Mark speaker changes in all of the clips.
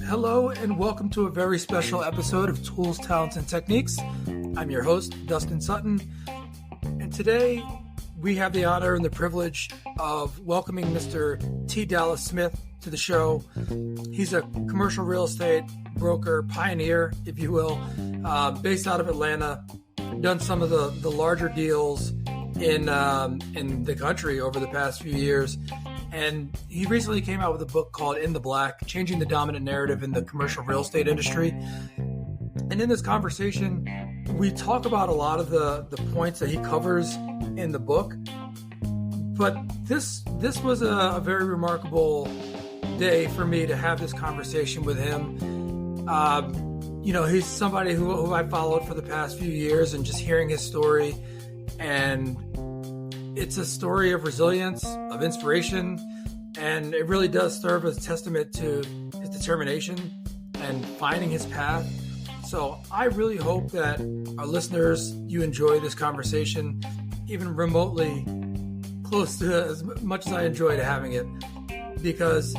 Speaker 1: Hello and welcome to a very special episode of Tools, Talents, and Techniques. I'm your host, Dustin Sutton, and today we have the honor and the privilege of welcoming Mr. T. Dallas Smith to the show. He's a commercial real estate broker, pioneer, if you will, based out of Atlanta, done some of the larger deals in the country over the past few years. And he recently came out with a book called In the Black, Changing the Dominant Narrative in the Commercial Real Estate Industry. And in this conversation, we talk about a lot of the points that he covers in the book. But this was a very remarkable day for me to have this conversation with him. He's somebody who I followed for the past few years, and just hearing his story, and it's a story of resilience, of inspiration, and it really does serve as a testament to his determination and finding his path. So I really hope that our listeners, you enjoy this conversation, even remotely close to as much as I enjoyed having it, because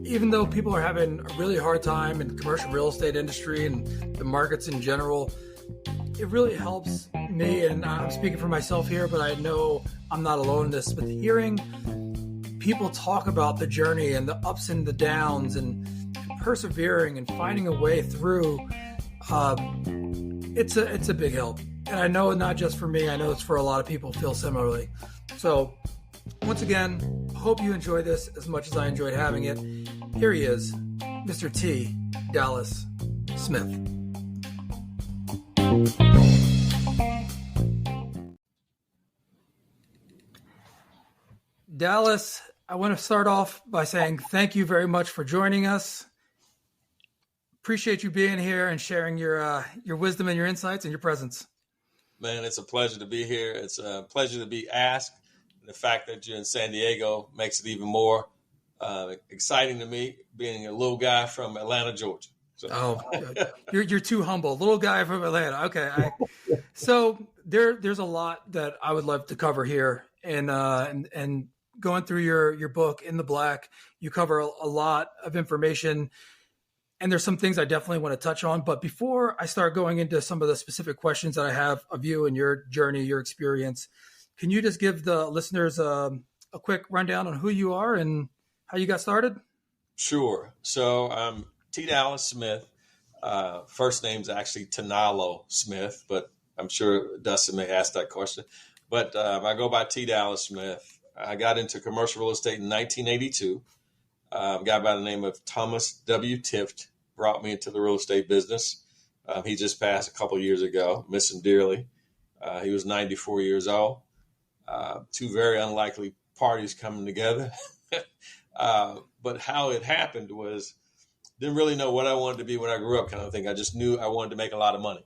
Speaker 1: even though people are having a really hard time in the commercial real estate industry and the markets in general, it really helps me, and I'm speaking for myself here, but I know I'm not alone in this, but hearing people talk about the journey and the ups and the downs and persevering and finding a way through, it's a big help. And I know not just for me, I know it's for a lot of people feel similarly. So once again, hope you enjoy this as much as I enjoyed having it. Here he is, Mr. T. Dallas Smith. Dallas, I want to start off by saying thank you very much for joining us. Appreciate you being here and sharing your wisdom and your insights and your presence.
Speaker 2: Man, it's a pleasure to be here. It's a pleasure to be asked. The fact that you're in San Diego makes it even more exciting to me, being a little guy from Atlanta, Georgia. So.
Speaker 1: You're too humble. Little guy from Atlanta. Okay. So there's a lot that I would love to cover here, and going through your book, In the Black, you cover a lot of information, and there's some things I definitely want to touch on. But before I start going into some of the specific questions that I have of you and your journey, your experience, can you just give the listeners a quick rundown on who you are and how you got started?
Speaker 2: Sure. So I'm T. Dallas Smith. First name's actually Tanalo Smith, but I'm sure Dustin may ask that question. But I go by T. Dallas Smith. I got into commercial real estate in 1982. A guy by the name of Thomas W. Tift brought me into the real estate business. He just passed a couple of years ago. Miss him dearly. He was 94 years old. Two very unlikely parties coming together. But how it happened was, didn't really know what I wanted to be when I grew up, kind of thing. I just knew I wanted to make a lot of money.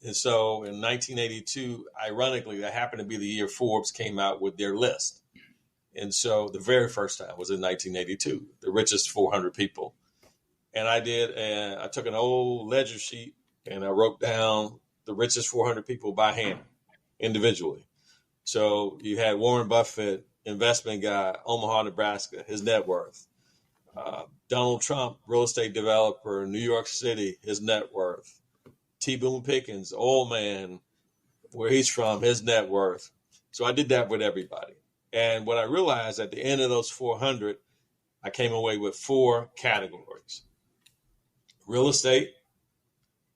Speaker 2: And so in 1982, ironically, that happened to be the year Forbes came out with their list. And so the very first time was in 1982, the richest 400 people. And I took an old ledger sheet and I wrote down the richest 400 people by hand, individually. So you had Warren Buffett, investment guy, Omaha, Nebraska, his net worth. Donald Trump, real estate developer, New York City, his net worth. T. Boone Pickens, old man, where he's from, his net worth. So I did that with everybody. And what I realized at the end of those 400, I came away with 4 categories: real estate,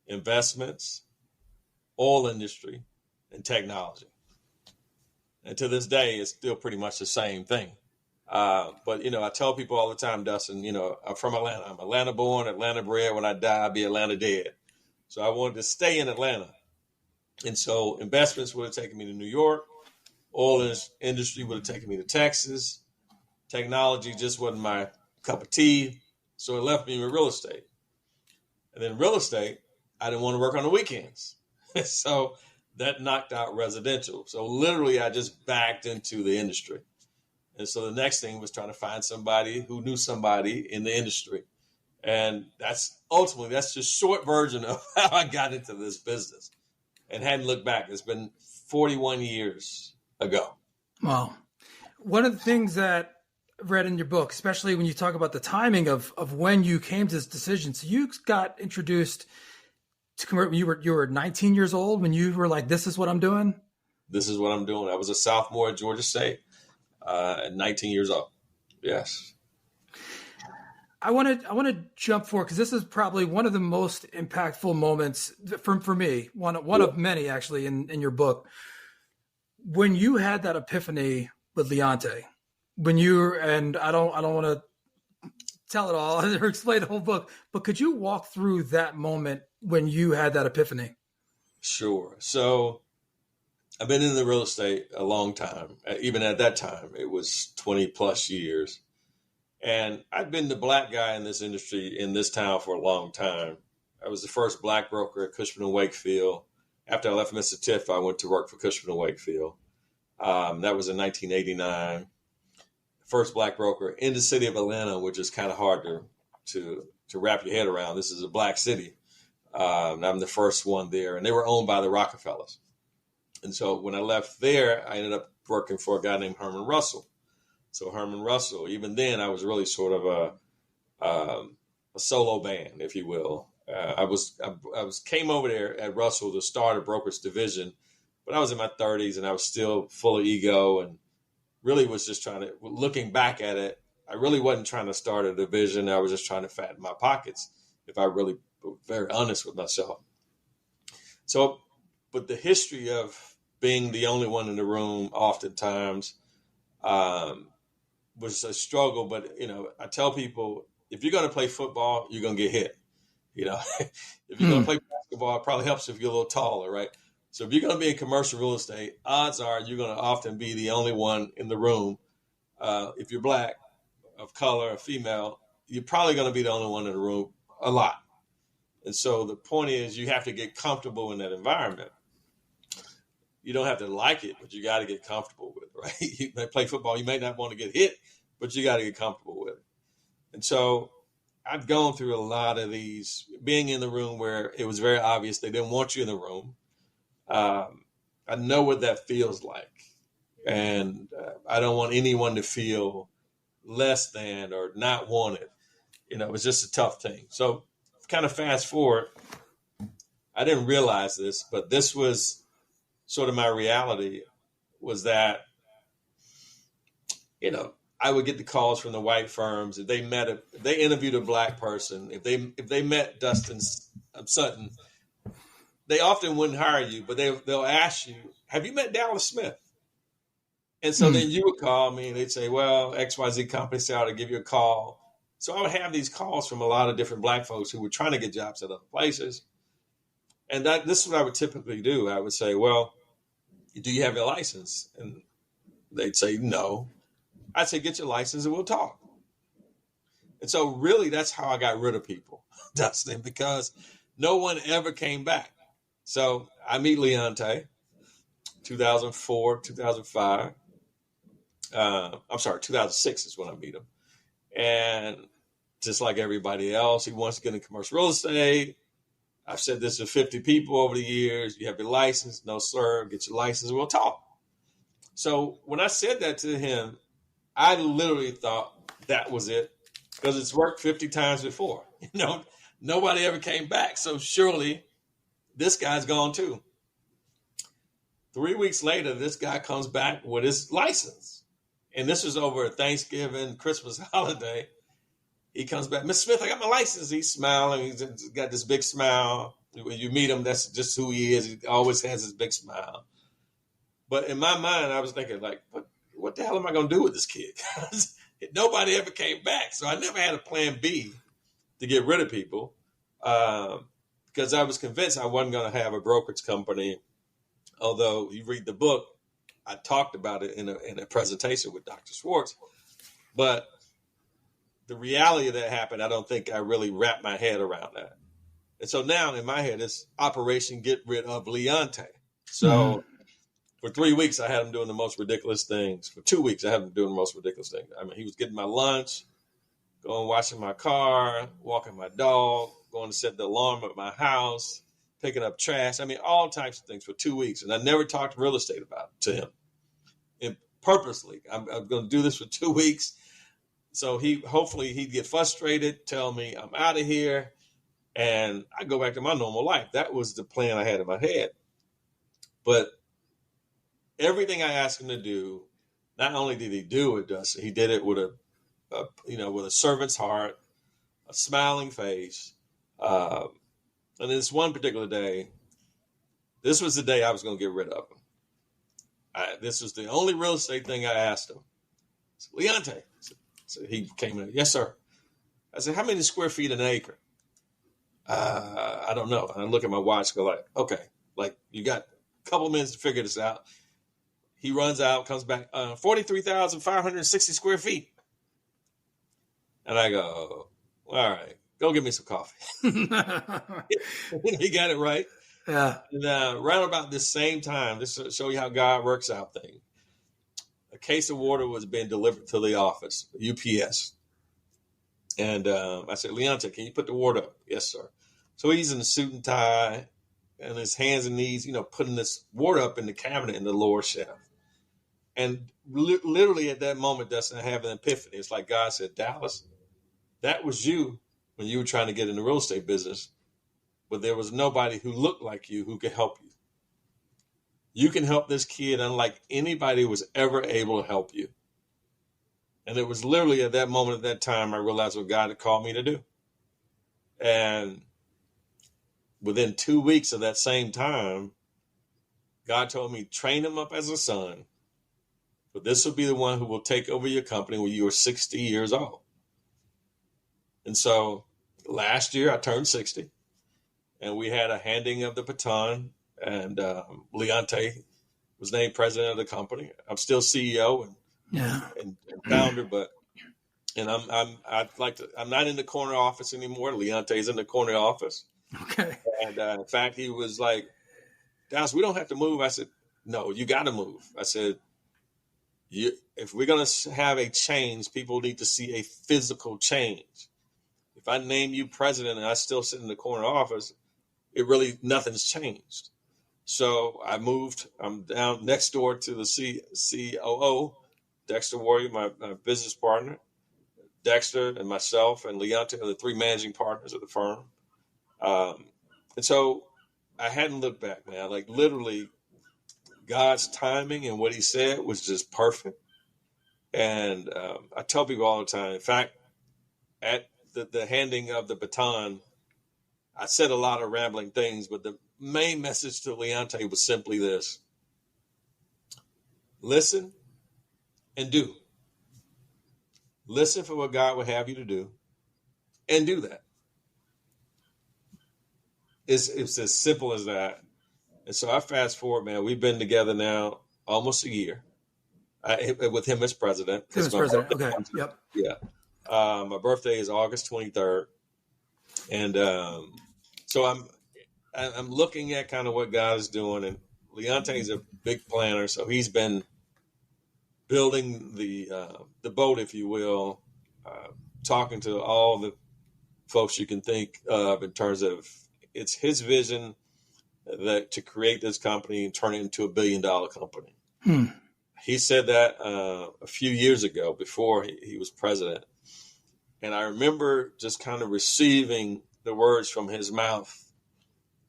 Speaker 2: investments, oil industry, and technology. And to this day, it's still pretty much the same thing. But, I tell people all the time, Dustin, I'm from Atlanta. I'm Atlanta born, Atlanta bred. When I die, I'll be Atlanta dead. So I wanted to stay in Atlanta. And so investments would have taken me to New York. Oil industry would have taken me to Texas. Technology just wasn't my cup of tea. So it left me with real estate. And then real estate, I didn't want to work on the weekends. So that knocked out residential. So literally I just backed into the industry. And so the next thing was trying to find somebody who knew somebody in the industry. And that's just short version of how I got into this business and hadn't looked back. It's been 41 years ago.
Speaker 1: Wow. one of the things that I've read in your book, especially when you talk about the timing of when you came to this decision. So you got introduced to convert when you were 19 years old, when you were like, this is what I'm doing.
Speaker 2: This is what I'm doing. I was a sophomore at Georgia State at 19 years old. Yes.
Speaker 1: I want to jump forward because this is probably one of the most impactful moments for me. One of many actually in your book. When you had that epiphany with Leonte, and I don't want to tell it all or explain the whole book, but could you walk through that moment when you had that epiphany?
Speaker 2: Sure. So I've been in the real estate a long time. Even at that time, it was 20 plus years. And I've been the black guy in this industry in this town for a long time. I was the first black broker at Cushman & Wakefield. After I left Mr. Tiff, I went to work for Cushman & Wakefield. That was in 1989. First black broker in the city of Atlanta, which is kind of hard to wrap your head around. This is a black city. I'm the first one there. And they were owned by the Rockefellers. And so when I left there, I ended up working for a guy named Herman Russell. So Herman Russell, even then, I was really sort of a solo band, if you will. I came over there at Russell to start a brokerage division, but I was in my 30s and I was still full of ego and really was just looking back at it, I really wasn't trying to start a division. I was just trying to fatten my pockets, if I really were very honest with myself. So, but the history of being the only one in the room oftentimes was a struggle. But, I tell people, if you're going to play football, you're going to get hit. If you're going to play basketball, it probably helps if you're a little taller, right? So if you're going to be in commercial real estate, odds are you're going to often be the only one in the room. If you're black, of color, or female, you're probably going to be the only one in the room a lot. And so the point is you have to get comfortable in that environment. You don't have to like it, but you got to get comfortable with it, right? You may play football, you may not want to get hit, but you got to get comfortable with it. And so I've gone through a lot of these, being in the room where it was very obvious they didn't want you in the room. I know what that feels like. And I don't want anyone to feel less than or not wanted. It was just a tough thing. So kind of fast forward, I didn't realize this, but this was sort of my reality, was that, I would get the calls from the white firms. If they interviewed a black person, if they met Dustin Sutton, they often wouldn't hire you, but they'll ask you, have you met Dallas Smith? And so then you would call me and they'd say, well, XYZ company said I ought to give you a call. So I would have these calls from a lot of different black folks who were trying to get jobs at other places. And this is what I would typically do. I would say, well, do you have your license? And they'd say, no. I'd say, get your license and we'll talk. And so really that's how I got rid of people, Dustin, because no one ever came back. So I meet Leonte, 2004, 2005. 2006 is when I meet him. And just like everybody else, he wants to get in commercial real estate. I've said this to 50 people over the years. You have your license? No, sir. Get your license. We'll talk. So when I said that to him, I literally thought that was it, because it's worked 50 times before. Nobody ever came back. So surely this guy's gone too. 3 weeks later, this guy comes back with his license. And this was over Thanksgiving, Christmas holiday. He comes back, Miss Smith, I got my license. He's smiling. He's got this big smile. When you meet him, that's just who he is. He always has this big smile. But in my mind, I was thinking, like, what the hell am I going to do with this kid? Nobody ever came back. So I never had a plan B to get rid of people, because I was convinced I wasn't going to have a brokerage company. Although you read the book, I talked about it in a presentation with Dr. Schwartz. But the reality of that happened, I don't think I really wrapped my head around that. And so now in my head, it's Operation Get Rid of Leonte. So for 3 weeks, I had him doing the most ridiculous things. For 2 weeks, I had him doing the most ridiculous things. I mean, he was getting my lunch, going washing my car, walking my dog, going to set the alarm at my house, picking up trash. I mean, all types of things for 2 weeks. And I never talked real estate about it to him. And purposely. I'm going to do this for 2 weeks. So hopefully he'd get frustrated, tell me I'm out of here, and I go back to my normal life. That was the plan I had in my head. But everything I asked him to do, not only did he do it, Dustin, he did it with with a servant's heart, a smiling face. And this one particular day, this was the day I was going to get rid of him. This was the only real estate thing I asked him. I said, Leonte. So he came in. Yes, sir. I said, how many square feet an acre? I don't know. And I look at my watch, go like, okay, like you got a couple minutes to figure this out. He runs out, comes back, 43,560 square feet. And I go, all right, go get me some coffee. He got it right.
Speaker 1: Yeah.
Speaker 2: And right about this same time, this to show you how God works out things, a case of water was being delivered to the office, UPS. And I said, Leonte, can you put the water up? Yes, sir. So he's in a suit and tie and his hands and knees, putting this water up in the cabinet in the lower shelf. And literally at that moment, Dustin, I have an epiphany. It's like God said, Dallas, that was you when you were trying to get in the real estate business, but there was nobody who looked like you who could help you. You can help this kid unlike anybody was ever able to help you. And it was literally at that moment, at that time, I realized what God had called me to do. And within 2 weeks of that same time, God told me, train him up as a son, but this will be the one who will take over your company when you are 60 years old. And so last year I turned 60 and we had a handing of the baton, and Leonte was named president of the company. I'm still CEO and founder, but I'm not in the corner office anymore. Leonte's in the corner office.
Speaker 1: Okay.
Speaker 2: And in fact, he was like, Dallas, we don't have to move. I said, no, you got to move. I said, if we're going to have a change, people need to see a physical change. If I name you president and I still sit in the corner office, nothing's changed. So I moved. I'm down next door to the COO, Dexter Warrior, my business partner. Dexter and myself and Leonte are the three managing partners of the firm. And so I hadn't looked back, man. Like literally God's timing and what he said was just perfect. And I tell people all the time, in fact, at the handing of the baton, I said a lot of rambling things, but the main message to Leonte was simply this: listen and do. Listen for what God would have you to do and do that. It's as simple as that. And so I fast forward, man, we've been together now almost a year with him as president.
Speaker 1: Okay. Yep.
Speaker 2: Yeah. My birthday is August 23rd. And so I'm looking at kind of what God is doing. And Leonte is a big planner. So he's been building the boat, if you will, talking to all the folks you can think of in terms of it's his vision that to create this company and turn it into $1 billion company. He said that a few years ago before he was president. And I remember just kind of receiving the words from his mouth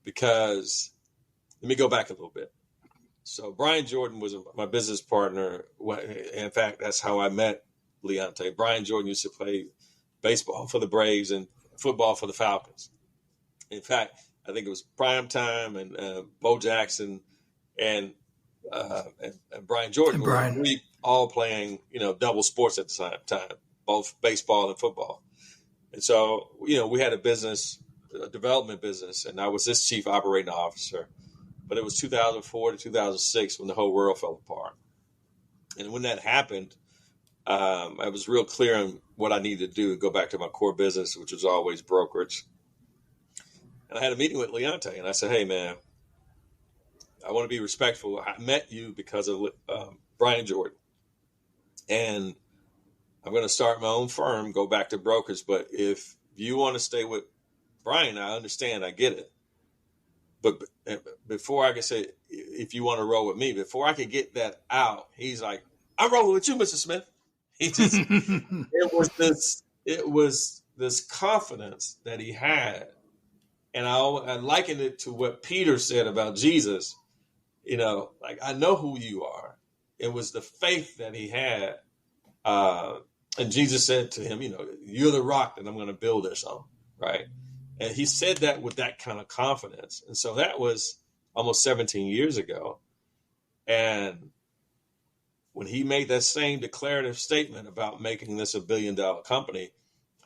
Speaker 2: because let me go back a little bit. So Brian Jordan was my business partner. In fact, that's how I met Leonte. Brian Jordan used to play baseball for the Braves and football for the Falcons. In fact, I think it was Prime Time and Bo Jackson and Brian Jordan were all playing, double sports at the time, both baseball and football. And so, we had a development business, and I was his chief operating officer. But it was 2004 to 2006 when the whole world fell apart. And when that happened, I was real clear on what I needed to do to go back to my core business, which was always brokerage. And I had a meeting with Leonte, and I said, hey, man, I want to be respectful. I met you because of Brian Jordan. And I'm going to start my own firm, go back to brokerage. But if you want to stay with Brian, I understand. I get it. But before I could say, if you want to roll with me, before I could get that out, he's like, I'm rolling with you, Mr. Smith. He just, it was this confidence that he had. And I likened it to what Peter said about Jesus. Like, I know who you are. It was the faith that he had. And Jesus said to him, you're the rock that I'm going to build this on, right? And he said that with that kind of confidence. And so that was almost 17 years ago. And when he made that same declarative statement about making this $1 billion company,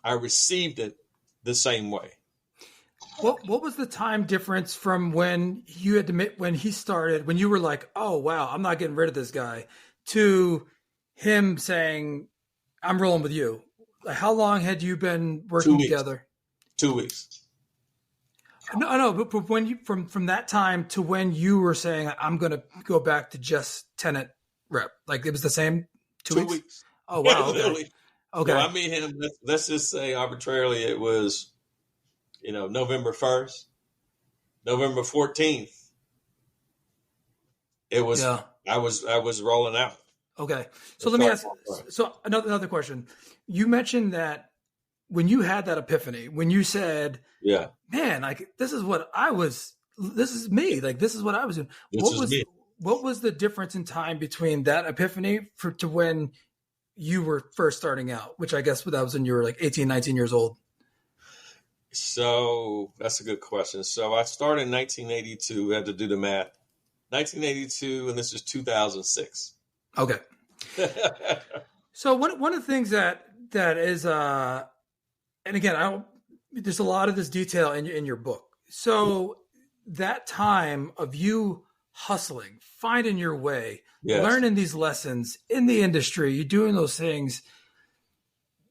Speaker 2: I received it the same way.
Speaker 1: What was the time difference from when you had to when he started, when you were like, oh, wow, I'm not getting rid of this guy, to him saying, I'm rolling with you? Like, how long had you been working together?
Speaker 2: 2 weeks.
Speaker 1: No, but when you from that time to when you were saying, I'm going to go back to just tenant rep, like it was the same 2 weeks? Oh, wow. Okay.
Speaker 2: Literally.
Speaker 1: Okay.
Speaker 2: So I meet him, let's just say arbitrarily it was, November 1st, November 14th. It was, yeah. I was rolling out.
Speaker 1: Okay. So let me ask, so another question. You mentioned that when you had that epiphany, when you said, yeah, man, like, this is me. Like, this is what I was doing. What was the difference in time between that epiphany to when you were first starting out, which I guess that was when you were like 18, 19 years old?
Speaker 2: So that's a good question. So I started in 1982. I had to do the math. 1982, and this is 2006.
Speaker 1: Okay. So one of the things that is, and again, there's a lot of this detail in your book. So that time of you hustling, finding your way, yes, learning these lessons in the industry, you doing those things.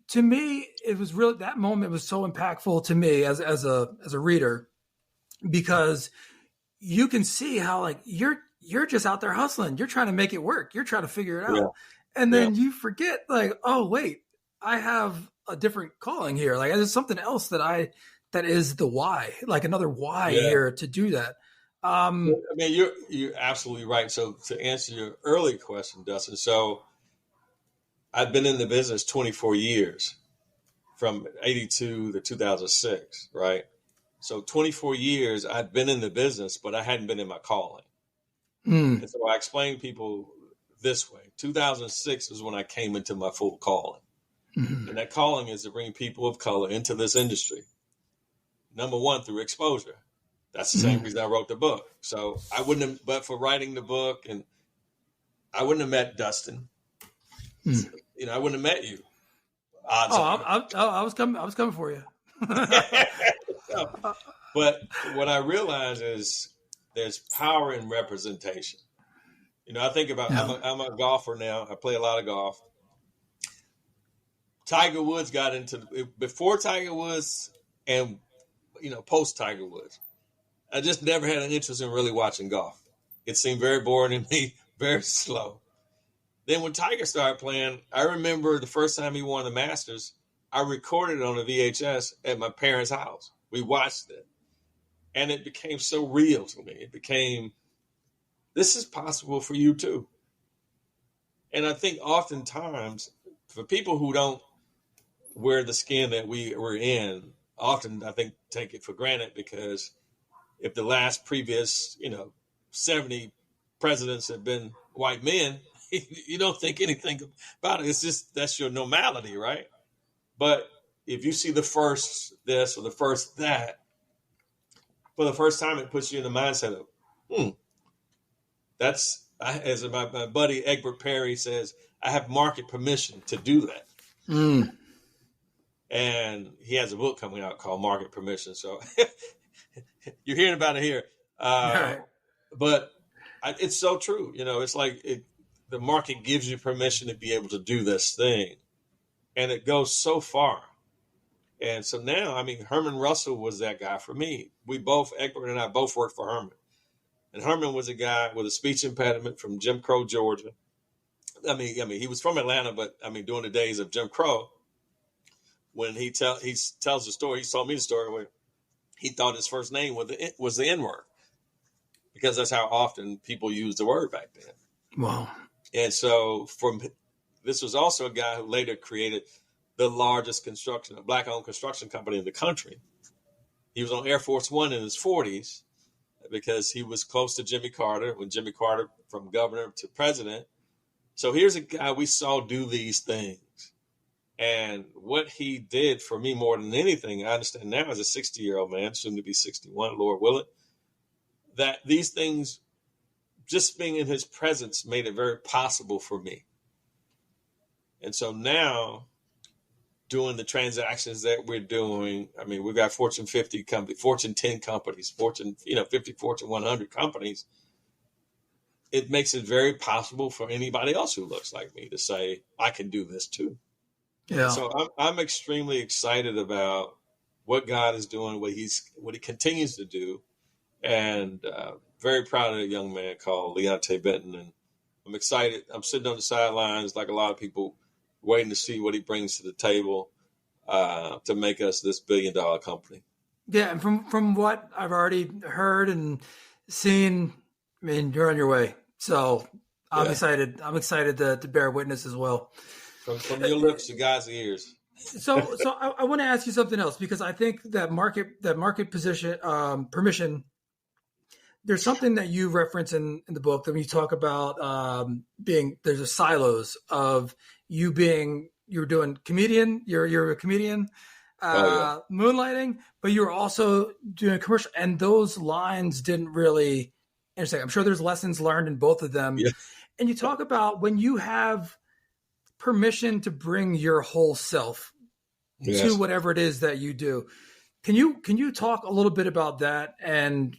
Speaker 1: To me, it was really, that moment was so impactful to me as a reader, because you can see how, like, you're just out there hustling. You're trying to make it work. You're trying to figure it out. Yeah. And then you forget, like, oh, wait, I have a different calling here. Like, there's something else that is the why, like another why here to do that.
Speaker 2: I mean, you're absolutely right. So to answer your early question, Dustin, so I've been in the business 24 years, from 82 to 2006, right? So 24 years I'd been in the business, but I hadn't been in my calling. And so I explain to people this way. 2006 is when I came into my full calling. Mm-hmm. And that calling is to bring people of color into this industry. Number one, through exposure. That's the same reason I wrote the book. So I wouldn't have, but for writing the book, and I wouldn't have met Dustin. I wouldn't have met you.
Speaker 1: I was coming for you.
Speaker 2: But what I realize is there's power in representation. I think about, I'm a golfer now. I play a lot of golf. Tiger Woods got into, before Tiger Woods and, post Tiger Woods, I just never had an interest in really watching golf. It seemed very boring to me, very slow. Then when Tiger started playing, I remember the first time he won the Masters, I recorded it on a VHS at my parents' house. We watched it. And it became so real to me. It became, this is possible for you too. And I think oftentimes, for people who don't wear the skin that we're in, often I think take it for granted, because if the last previous, 70 presidents have been white men, you don't think anything about it. It's just, that's your normality, right? But if you see the first this or the first that, for the first time, it puts you in the mindset of, that's, as my buddy Egbert Perry says, I have market permission to do that. And he has a book coming out called Market Permission. So you're hearing about it here. But it's so true. It's like the market gives you permission to be able to do this thing. And it goes so far. And so now, Herman Russell was that guy for me. Egbert and I both worked for Herman. And Herman was a guy with a speech impediment from Jim Crow, Georgia. He was from Atlanta, but during the days of Jim Crow, when he tells the story, he told me the story where he thought his first name was the N-word, because that's how often people used the word back then.
Speaker 1: Wow.
Speaker 2: And so this was also a guy who later created the largest black-owned construction company in the country. He was on Air Force One in his 40s because he was close to Jimmy Carter, when Jimmy Carter, from governor to president. So here's a guy we saw do these things. And what he did for me more than anything, I understand now as a 60-year-old man, soon to be 61, Lord willing, that these things, just being in his presence, made it very possible for me. And so now, doing the transactions that we're doing, I mean, we've got Fortune 50 companies, Fortune 10 companies, Fortune 50, Fortune 100 companies. It makes it very possible for anybody else who looks like me to say, I can do this too.
Speaker 1: Yeah.
Speaker 2: So I'm extremely excited about what God is doing, what he continues to do, and very proud of a young man called Leonte Benton. And I'm excited. I'm sitting on the sidelines like a lot of people, waiting to see what he brings to the table to make us this billion-dollar company.
Speaker 1: Yeah, and from what I've already heard and seen, I mean, you're on your way. So I'm excited. I'm excited to bear witness as well.
Speaker 2: From your lips to God's ears.
Speaker 1: So I want to ask you something else, because I think that market position permission. There's something that you reference in the book that when you talk about there's a silos of you're doing comedian, you're a comedian, moonlighting, but you're also doing commercial, and those lines didn't really intersect. I'm sure there's lessons learned in both of them.
Speaker 2: Yeah.
Speaker 1: And you talk about when you have permission to bring your whole self to whatever it is that you do. Can you talk a little bit about that, and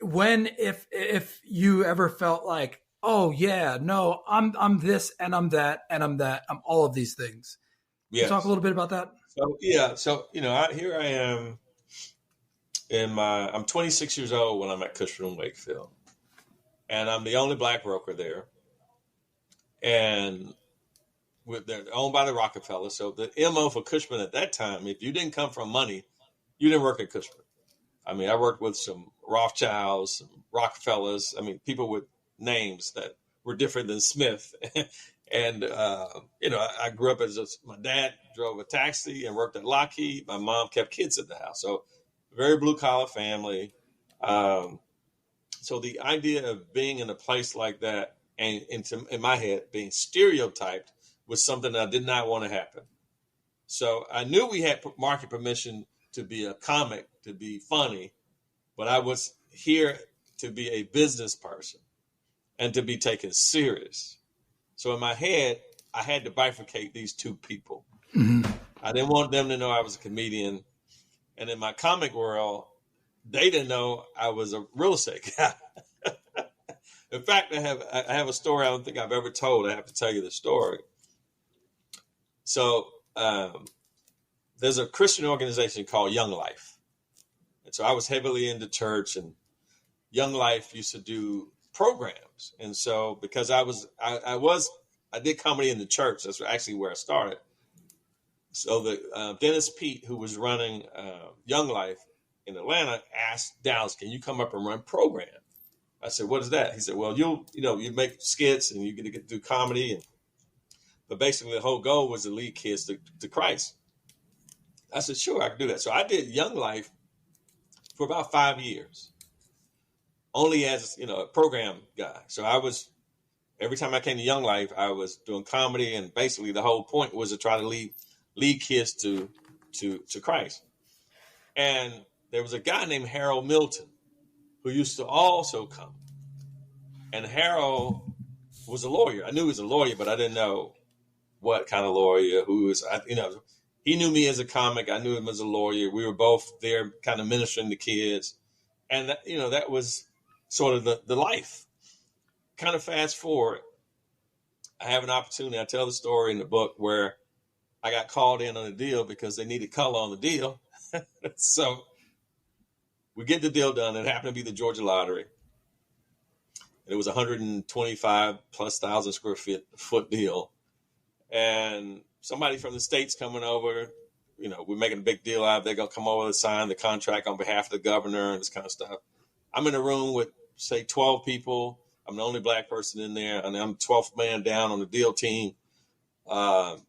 Speaker 1: when, if you ever felt like, oh yeah, no, I'm this and I'm that and I'm that, I'm all of these things. Can you talk a little bit about that?
Speaker 2: So here I am I'm 26 years old when I'm at Cushman & Wakefield, and I'm the only black broker there, and they're owned by the Rockefeller. So the MO for Cushman at that time, if you didn't come from money, you didn't work at Cushman. I mean, I worked with some Rothschilds, some Rockefellers. I mean, people with names that were different than Smith. And, I grew up my dad drove a taxi and worked at Lockheed. My mom kept kids at the house. So very blue collar family. So the idea of being in a place like that, and in my head, being stereotyped, was something that I did not want to happen. So I knew we had market permission to be a comic, to be funny, but I was here to be a business person and to be taken serious. So in my head, I had to bifurcate these two people.
Speaker 1: Mm-hmm.
Speaker 2: I didn't want them to know I was a comedian. And in my comic world, they didn't know I was a real estate guy. In fact, I have a story I don't think I've ever told. I have to tell you the story. So there's a Christian organization called Young Life. And so I was heavily into church, and Young Life used to do programs. And so because I did comedy in the church, that's actually where I started. So the Dennis Pete, who was running Young Life in Atlanta, asked Dallas, "Can you come up and run program?" I said, "What is that?" He said, "Well, you make skits and you get to do comedy." But basically the whole goal was to lead kids to Christ. I said, "Sure, I can do that." So I did Young Life for about 5 years, only as, a program guy. So every time I came to Young Life, I was doing comedy, and basically the whole point was to try to lead kids to Christ. And there was a guy named Harold Milton who used to also come. And Harold was a lawyer. I knew he was a lawyer, but I didn't know what kind of lawyer, he knew me as a comic. I knew him as a lawyer. We were both there kind of ministering to kids. And that was sort of the life. Kind of fast forward, I have an opportunity. I tell the story in the book where I got called in on a deal because they needed color on the deal. So we get the deal done. It happened to be the Georgia lottery. It was 125,000+ square foot deal. And somebody from the States coming over, we're making a big deal out of it. They're going to come over and sign the contract on behalf of the governor and this kind of stuff. I'm in a room with, say, 12 people. I'm the only black person in there, and I'm 12th man down on the deal team. And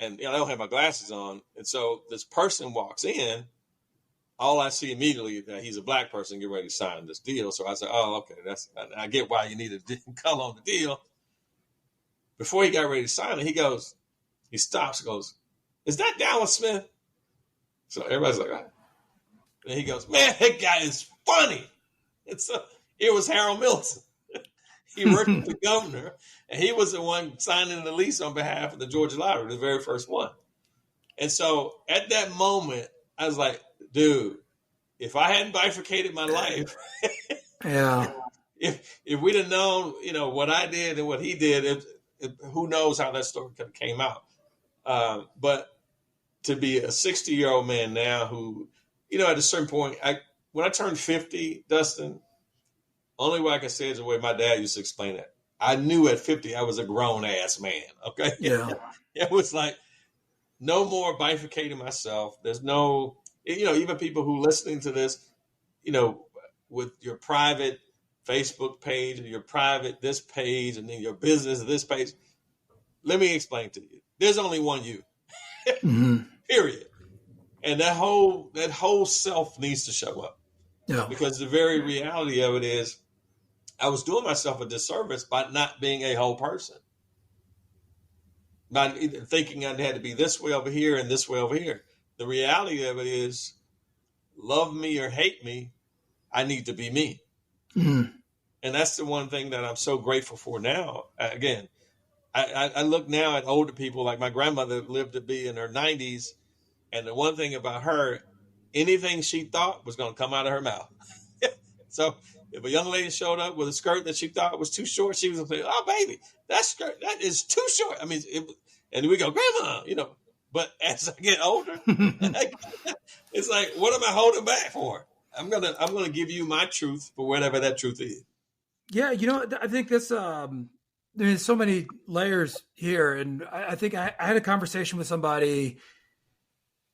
Speaker 2: I don't have my glasses on. And so this person walks in. All I see immediately is that he's a black person getting ready to sign this deal. So I said, oh, okay, I get why you need a color on the deal. Before he got ready to sign it, he stops and goes, is that Dallas Smith? So everybody's like, ah. And he goes, man, that guy is funny. It was Harold Milton. He worked with the governor, and he was the one signing the lease on behalf of the Georgia Lottery, the very first one. And so at that moment, I was like, dude, if I hadn't bifurcated my life,
Speaker 1: yeah,
Speaker 2: if we'd have known, what I did and what he did, who knows how that story could have came out. But to be a 60-year-old man now who, at a certain point, when I turned 50, Dustin, only way I can say it is the way my dad used to explain it. I knew at 50 I was a grown ass man. Okay.
Speaker 1: Yeah.
Speaker 2: It was like no more bifurcating myself. There's no, even people who listening to this, with your private Facebook page or your private this page and then your business this page. Let me explain to you. There's only one you.
Speaker 1: Mm-hmm.
Speaker 2: Period. And that whole self needs to show up.
Speaker 1: Yeah.
Speaker 2: Because the very reality of it is I was doing myself a disservice by not being a whole person. By thinking I had to be this way over here and this way over here. The reality of it is, love me or hate me, I need to be me.
Speaker 1: Mm-hmm.
Speaker 2: And that's the one thing that I'm so grateful for now. Again, I look now at older people, like my grandmother lived to be in her 90s. And the one thing about her, anything she thought was going to come out of her mouth. So if a young lady showed up with a skirt that she thought was too short, she was going to say, oh, baby, that skirt, that is too short. I mean, and we go, grandma, but as I get older, it's like, what am I holding back for? I'm going to give you my truth for whatever that truth is.
Speaker 1: Yeah. I think this, there's so many layers here. And I think I had a conversation with somebody,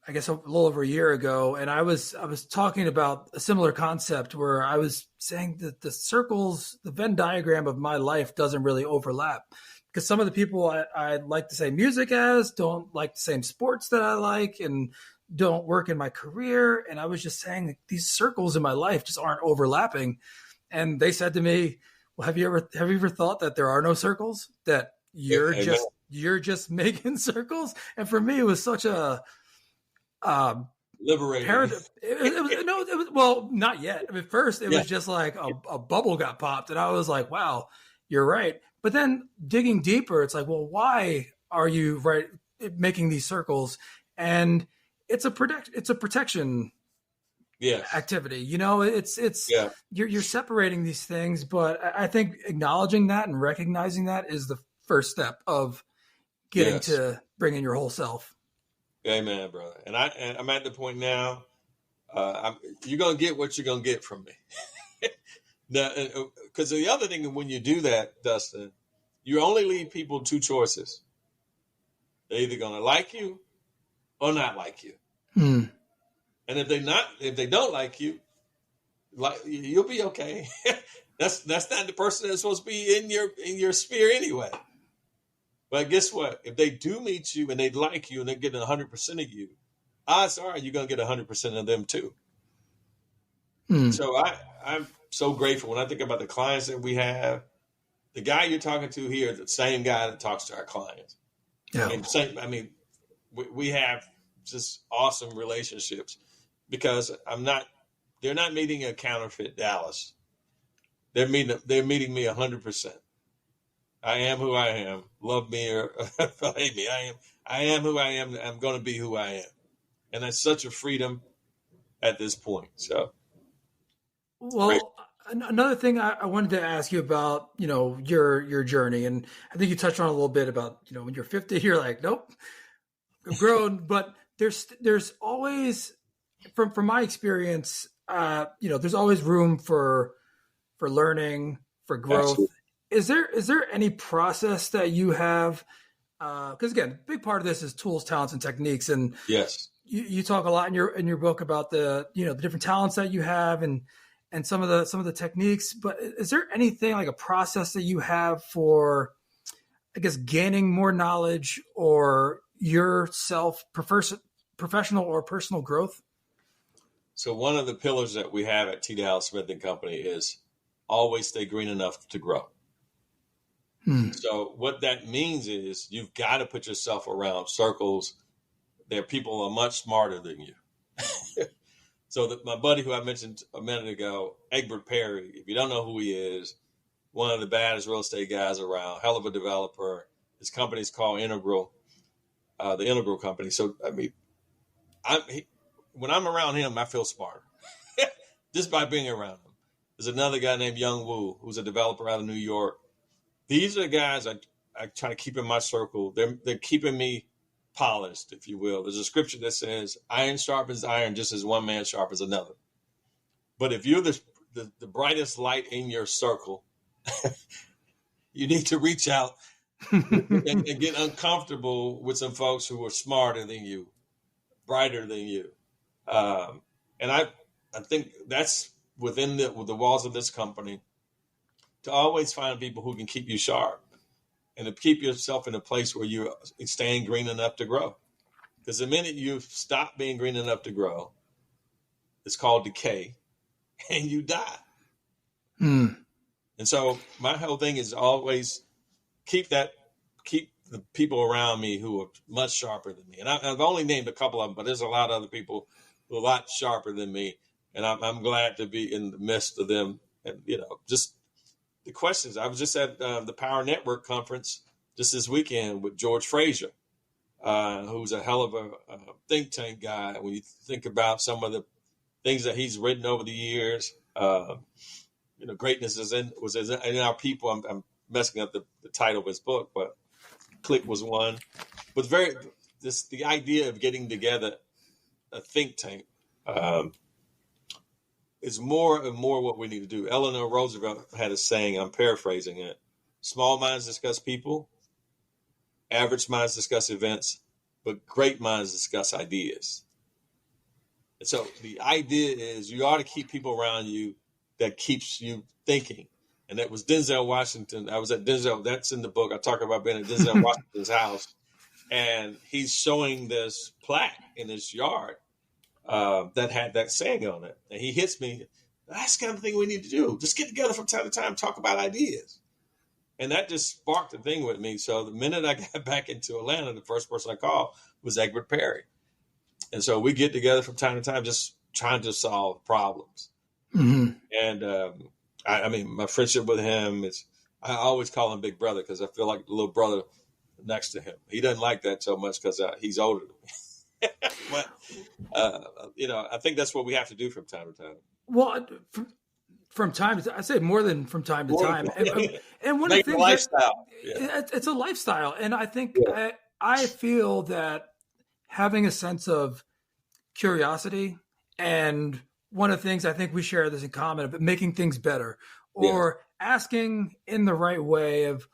Speaker 1: I guess a little over a year ago, and I was talking about a similar concept where I was saying that the circles, the Venn diagram of my life doesn't really overlap, because some of the people I like to say music as don't like the same sports that I like and don't work in my career. And I was just saying that these circles in my life just aren't overlapping. And they said to me, well, have you ever thought that there are no circles, that you're just making circles? And for me, it was such a
Speaker 2: liberating.
Speaker 1: It was well, not yet. At first, it was just like a bubble got popped, and I was like, "Wow, you're right." But then digging deeper, it's like, "Well, why are you making these circles?" And it's a protection activity. You're separating these things, but I think acknowledging that and recognizing that is the first step of getting to bring in your whole self.
Speaker 2: Amen, brother. And I'm at the point now. You're gonna get what you're gonna get from me. Now, because the other thing, when you do that, Dustin, you only leave people two choices. They're either gonna like you or not like you.
Speaker 1: Hmm.
Speaker 2: And if they don't like you, you'll be okay. That's not the person that's supposed to be in your sphere anyway. But guess what? If they do meet you and they like you and they're getting 100% of you, odds are you're going to get 100% of them too. So I'm so grateful when I think about the clients that we have. The guy you're talking to here is the same guy that talks to our clients.
Speaker 1: Yeah.
Speaker 2: And we have just awesome relationships because they're not meeting a counterfeit Dallas. They're meeting me 100%. I am who I am. Love me or hate me. I am who I am. I'm going to be who I am. And that's such a freedom at this point. So,
Speaker 1: well, great. Another thing I wanted to ask you about, your journey. And I think you touched on a little bit about, when you're 50, you're like, nope, I've grown. But there's always, from my experience, there's always room for learning, for growth. Absolutely. Is there any process that you have? Because again, a big part of this is tools, talents, and techniques. And
Speaker 2: yes,
Speaker 1: you talk a lot in your book about the the different talents that you have, and and some of the techniques. But is there anything like a process that you have for, I guess, gaining more knowledge or your professional or personal growth?
Speaker 2: So one of the pillars that we have at T. Dallas Smith and Company is always stay green enough to grow. So what that means is you've got to put yourself around circles. There are people who are much smarter than you. So my buddy who I mentioned a minute ago, Egbert Perry, if you don't know who he is, one of the baddest real estate guys around, hell of a developer. His company is called Integral, the Integral Company. So, I mean, when I'm around him, I feel smarter just by being around him. There's another guy named Young Woo, who's a developer out of New York. These are the guys I try to keep in my circle. They're keeping me polished, if you will. There's a scripture that says, iron sharpens iron just as one man sharpens another. But if you're the brightest light in your circle, you need to reach out and get uncomfortable with some folks who are smarter than you, brighter than you. And I think that's within the walls of this company, to always find people who can keep you sharp and to keep yourself in a place where you're staying green enough to grow. Because the minute you stop being green enough to grow, it's called decay, and you die. And so my whole thing is always keep the people around me who are much sharper than me. And I've only named a couple of them, but there's a lot of other people who are a lot sharper than me. And I'm glad to be in the midst of them. And, just the questions. I was just at the Power Network conference just this weekend with George Frazier, who's a hell of a think tank guy. When you think about some of the things that he's written over the years, greatness was in our people. I'm messing up the title of his book, but Click was one. But the idea of getting together a think tank is more and more what we need to do. Eleanor Roosevelt had a saying, I'm paraphrasing it: small minds discuss people, average minds discuss events, but great minds discuss ideas. And so the idea is you ought to keep people around you that keeps you thinking. And that was Denzel Washington. I was at Denzel. That's in the book. I talk about being at Denzel Washington's house. And he's showing this plaque in his yard that had that saying on it. And he hits me. That's the kind of thing we need to do. Just get together from time to time, talk about ideas. And that just sparked the thing with me. So the minute I got back into Atlanta, the first person I called was Egbert Perry. And so we get together from time to time, just trying to solve problems. Mm-hmm. And I mean, my friendship with him is, I always call him Big Brother because I feel like the little brother next to him. He doesn't like that so much because he's older than me. But, I think that's what we have to do from time to time.
Speaker 1: Well, from time to time, I say more than from time to time. And one of the things,
Speaker 2: lifestyle.
Speaker 1: It's a lifestyle. And I think I feel that having a sense of curiosity, and one of the things I think we share this in common, but making things better, or asking in the right way of,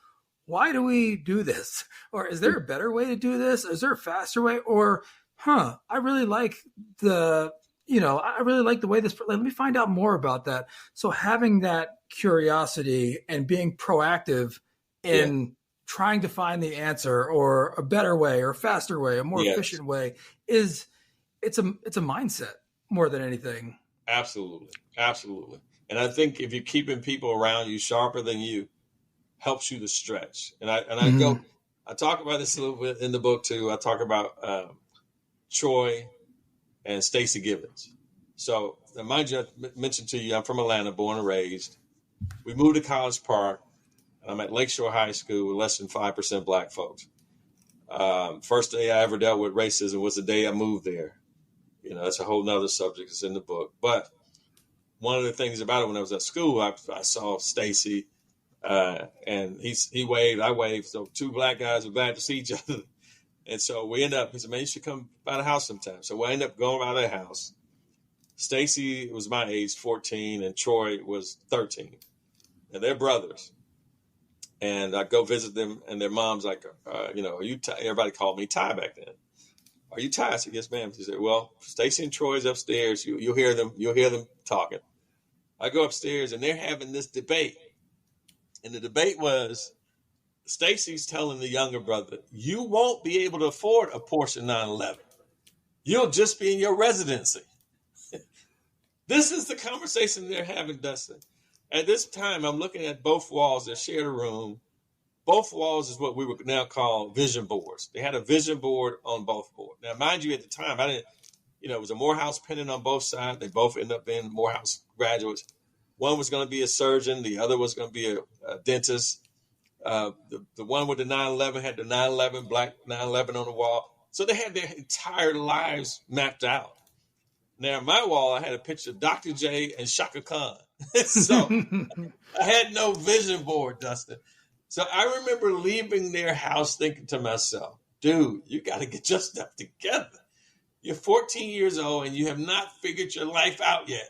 Speaker 1: why do we do this? Or is there a better way to do this? Is there a faster way? Or, I really like the way this, let me find out more about that. So having that curiosity and being proactive in trying to find the answer, or a better way, or a faster way, a more efficient way, it's a mindset more than anything.
Speaker 2: Absolutely. Absolutely. And I think if you're keeping people around you sharper than you, helps you to stretch. And I talk about this a little bit in the book too. I talk about Troy and Stacey Gibbons. So mind you, I mentioned to you, I'm from Atlanta, born and raised. We moved to College Park. I'm at Lakeshore High School with less than 5% black folks. First day I ever dealt with racism was the day I moved there. That's a whole nother subject. It's in the book. But one of the things about it, when I was at school, I saw Stacey, and he waved, I waved. So two black guys were glad to see each other. And so we end up, he said, man, you should come by the house sometime. So we end up going by their house. Stacey was my age, 14, and Troy was 13. And they're brothers. And I go visit them, and their mom's like, are you everybody called me Ty back then. Are you Ty? I said, yes, ma'am. She said, well, Stacey and Troy's upstairs. You'll hear them talking. I go upstairs and they're having this debate. And the debate was Stacy's telling the younger brother, you won't be able to afford a Porsche 911. You'll just be in your residency. This is the conversation they're having, Dustin. At this time, I'm looking at both walls that shared a room. Both walls is what we would now call vision boards. They had a vision board on both boards. Now, mind you, at the time, I didn't, it was a Morehouse pennant on both sides. They both ended up being Morehouse graduates. One was going to be a surgeon. The other was going to be a dentist. The one with the 911 had the 911, black 911 on the wall. So they had their entire lives mapped out. Now, on my wall, I had a picture of Dr. J and Shaka Khan. So I had no vision board, Dustin. So I remember leaving their house thinking to myself, dude, you got to get your stuff together. You're 14 years old and you have not figured your life out yet.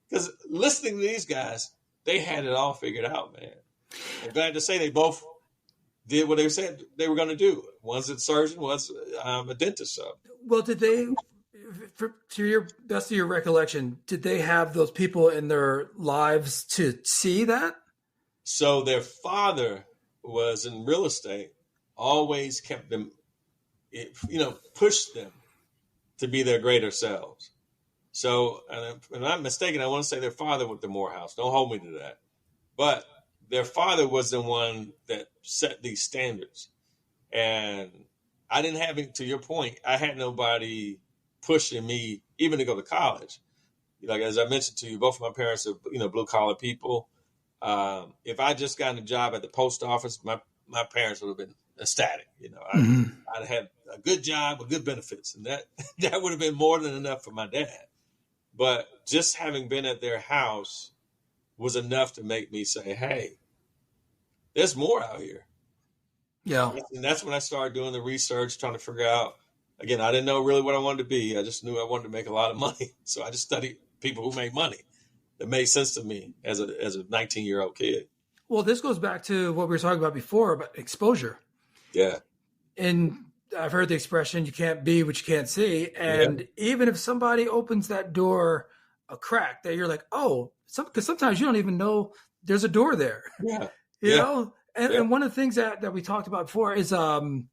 Speaker 2: Because listening to these guys, they had it all figured out, man. I'm glad to say they both did what they said they were going to do. One's a surgeon, one's a dentist. So.
Speaker 1: Well, did they, to your best of your recollection, did they have those people in their lives to see that?
Speaker 2: So their father was in real estate, always kept them, pushed them to be their greater selves. So, and if I'm not mistaken, I want to say their father went to Morehouse. Don't hold me to that. But their father was the one that set these standards. And I didn't have, to your point, I had nobody pushing me even to go to college. Like, as I mentioned to you, both of my parents are, blue collar people. If I just gotten a job at the post office, my parents would have been ecstatic. I'd had a good job with good benefits, and that would have been more than enough for my dad. But just having been at their house was enough to make me say, hey, there's more out here.
Speaker 1: Yeah.
Speaker 2: And that's when I started doing the research, trying to figure out, again, I didn't know really what I wanted to be. I just knew I wanted to make a lot of money. So I just studied people who make money. That made sense to me as a 19-year-old kid.
Speaker 1: Well, this goes back to what we were talking about before about exposure.
Speaker 2: Yeah.
Speaker 1: And I've heard the expression, you can't be what you can't see. And even if somebody opens that door a crack, that you're like, oh, because sometimes you don't even know there's a door there.
Speaker 2: Yeah.
Speaker 1: You know? And one of the things that we talked about before is, opening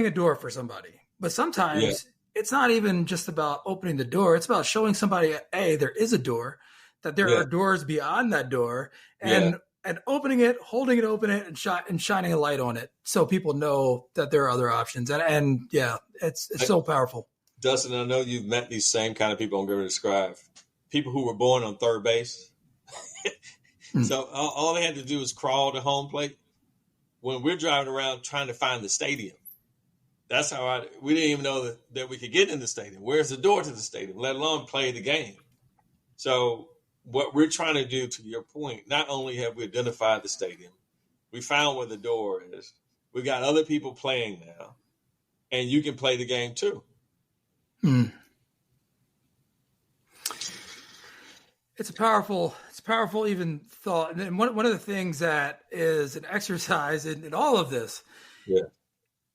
Speaker 1: a door for somebody. But sometimes it's not even just about opening the door. It's about showing somebody, hey, there is a door, that there are doors beyond that door, and opening it, holding it open, and shining a light on it so people know that there are other options. And it's so powerful.
Speaker 2: Dustin, I know you've met these same kind of people I'm going to describe. People who were born on third base. So all they had to do was crawl to home plate. When we're driving around trying to find the stadium, that's how we didn't even know that we could get in the stadium. Where's the door to the stadium, let alone play the game? So what we're trying to do, to your point, not only have we identified the stadium, we found where the door is. We got other people playing now, and you can play the game too.
Speaker 1: It's a powerful even thought. And one of the things that is an exercise in all of this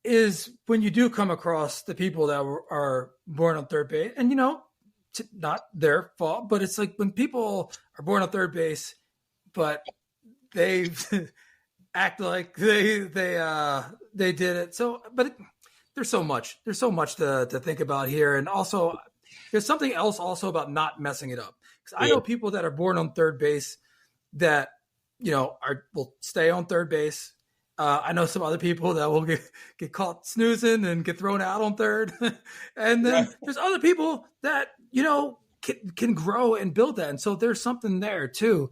Speaker 1: is when you do come across the people that are born on third base, and not their fault, but it's like when people are born on third base, but they act like they did it. So, but there's so much to think about here. And also there's something else also about not messing it up. Because I know people that are born on third base that, will stay on third base. I know some other people that will get caught snoozing and get thrown out on third. And then there's other people that, can grow and build that. And so there's something there too.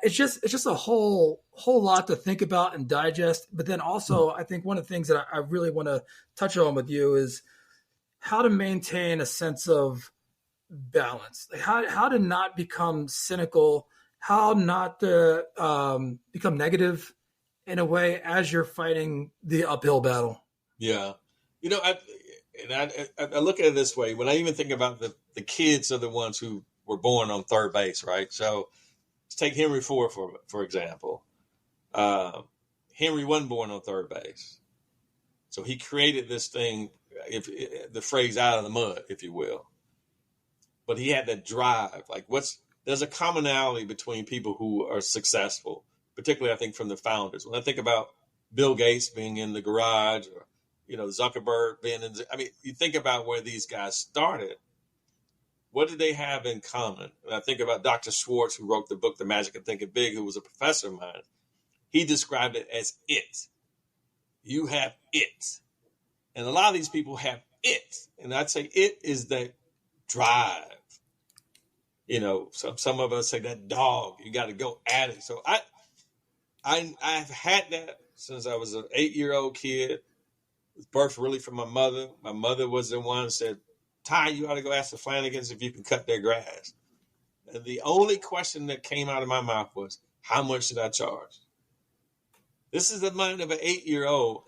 Speaker 1: It's just a whole lot to think about and digest. But then also I think one of the things that I really want to touch on with you is how to maintain a sense of balance, like how to not become cynical, how not to become negative in a way as you're fighting the uphill battle.
Speaker 2: Yeah. I look at it this way. When I even think about the kids are the ones who were born on third base, right? So let's take Henry Ford, for example. Henry wasn't born on third base. So he created this thing, the phrase out of the mud, if you will. but he had that drive. Like there's a commonality between people who are successful, particularly I think from the founders. When I think about Bill Gates being in the garage, or Zuckerberg being in, you think about where these guys started. What did they have in common? And I think about Dr. Schwartz, who wrote the book The Magic of Thinking Big, who was a professor of mine. He described it as it. You have it. And a lot of these people have it. And I'd say it is the drive. Some of us say that dog, you got to go at it. So I've had that since I was an 8-year-old kid. It was birthed really from my mother. My mother was the one who said, Ty, you ought to go ask the Flanagans if you can cut their grass. And the only question that came out of my mouth was, how much should I charge? This is the mind of an 8-year-old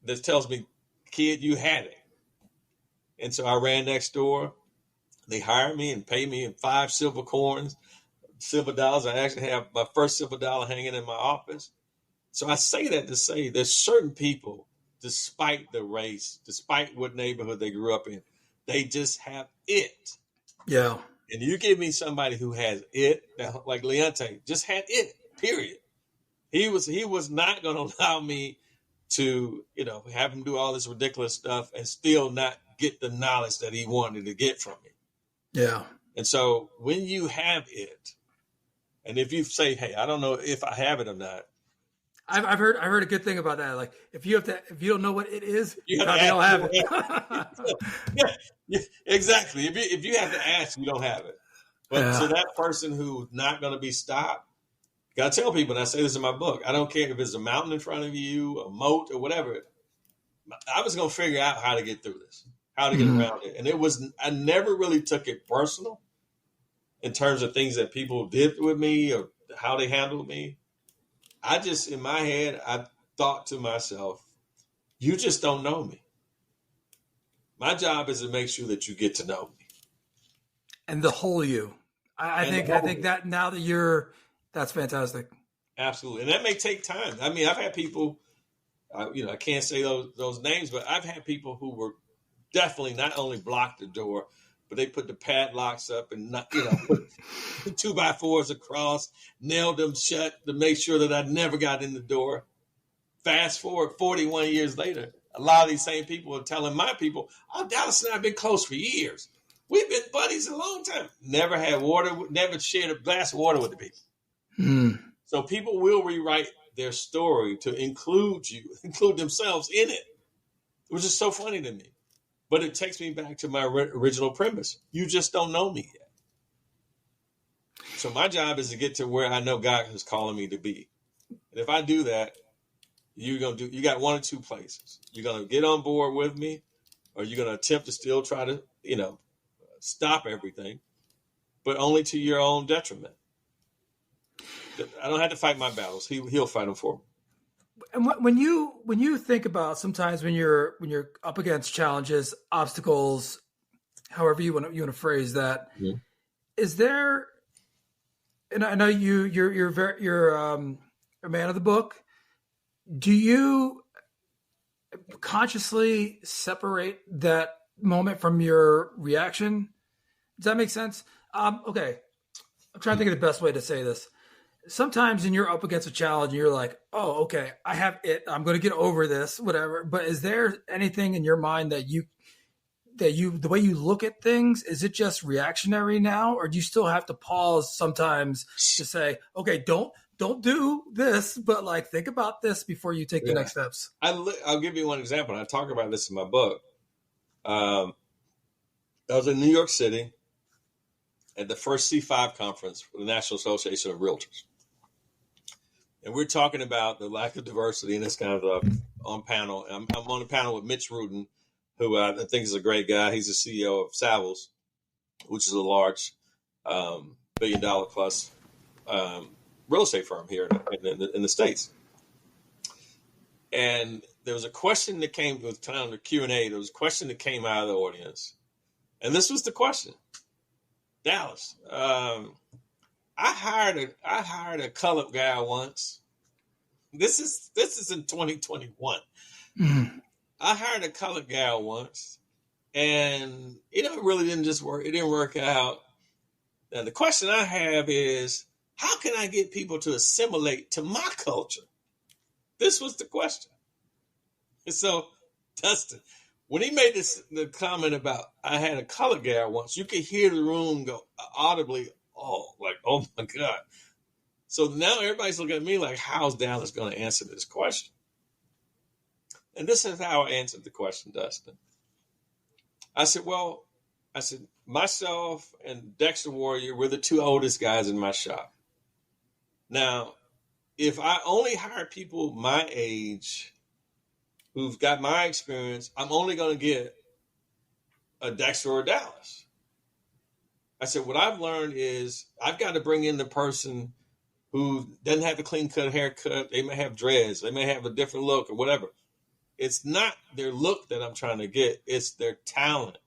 Speaker 2: that tells me, kid, you had it. And so I ran next door. They hired me and paid me in 5 silver coins, silver dollars. I actually have my first silver dollar hanging in my office. So I say that to say there's certain people, despite the race, despite what neighborhood they grew up in, they just have it.
Speaker 1: Yeah.
Speaker 2: And you give me somebody who has it, like Leonte, just had it, period. He was not going to allow me to, have him do all this ridiculous stuff and still not get the knowledge that he wanted to get from me.
Speaker 1: Yeah.
Speaker 2: And so when you have it, and if you say, hey, I don't know if I have it or not.
Speaker 1: I've heard a good thing about that. Like if you don't know what it is, you probably don't have it.
Speaker 2: Yeah, exactly. If you have to ask, you don't have it. But so that person who's not going to be stopped, got to tell people, and I say this in my book, I don't care if it's a mountain in front of you, a moat or whatever. I was going to figure out how to get through this, how to get around it. And I never really took it personal in terms of things that people did with me or how they handled me. I just, in my head, I thought to myself, you just don't know me. My job is to make sure that you get to know me.
Speaker 1: And the whole you. I think that now that that's fantastic.
Speaker 2: Absolutely. And that may take time. I mean, I've had people, I can't say those names, but I've had people who were definitely not only blocked the door, but they put the padlocks up and put 2x4s across, nailed them shut to make sure that I never got in the door. Fast forward 41 years later, a lot of these same people are telling my people, oh, Dallas and I have been close for years. We've been buddies a long time. Never had water, never shared a glass of water with the people. So people will rewrite their story to include themselves in it, which is so funny to me. But it takes me back to my original premise. You just don't know me yet. So my job is to get to where I know God is calling me to be. And if I do that, you got one or two places. You're going to get on board with me, or you're going to attempt to still try to, stop everything, but only to your own detriment. I don't have to fight my battles. He'll fight them for me.
Speaker 1: And when you think about sometimes when you're up against challenges, obstacles, however you want to phrase that, is there? And I know you're a man of the book. Do you consciously separate that moment from your reaction? Does that make sense? Okay, I'm trying to think of the best way to say this. Sometimes when you're up against a challenge, you're like, oh, okay, I have it. I'm going to get over this, whatever. But is there anything in your mind that the way you look at things, is it just reactionary now? Or do you still have to pause sometimes to say, okay, don't do this, but like think about this before you take the next steps?
Speaker 2: I'll give you one example. I talk about this in my book. I was in New York City at the first C5 conference for the National Association of Realtors. And we're talking about the lack of diversity in this kind of on panel. I'm on a panel with Mitch Rudin, who I think is a great guy. He's the CEO of Savills, which is a large $1 billion plus real estate firm here in the States. And there was a question that came with time of the Q&A. There was a question that came out of the audience. And this was the question. Dallas, I hired a colored guy once. This is in 2021. I hired a colored guy once, And it really didn't just work. It didn't work out. Now the question I have is, how can I get people to assimilate to my culture? This was the question. And so, Dustin, when he made the comment about I had a color guy once, you could hear the room go audibly, oh my God. So now everybody's looking at me like, how's Dallas going to answer this question? And this is how I answered the question, Dustin. I said, myself and Dexter Warrior, we're the two oldest guys in my shop. Now, if I only hire people my age who've got my experience, I'm only going to get a Dexter or a Dallas. I said, what I've learned is I've got to bring in the person who doesn't have a clean-cut haircut. They may have dreads. They may have a different look or whatever. It's not their look that I'm trying to get. It's their talent.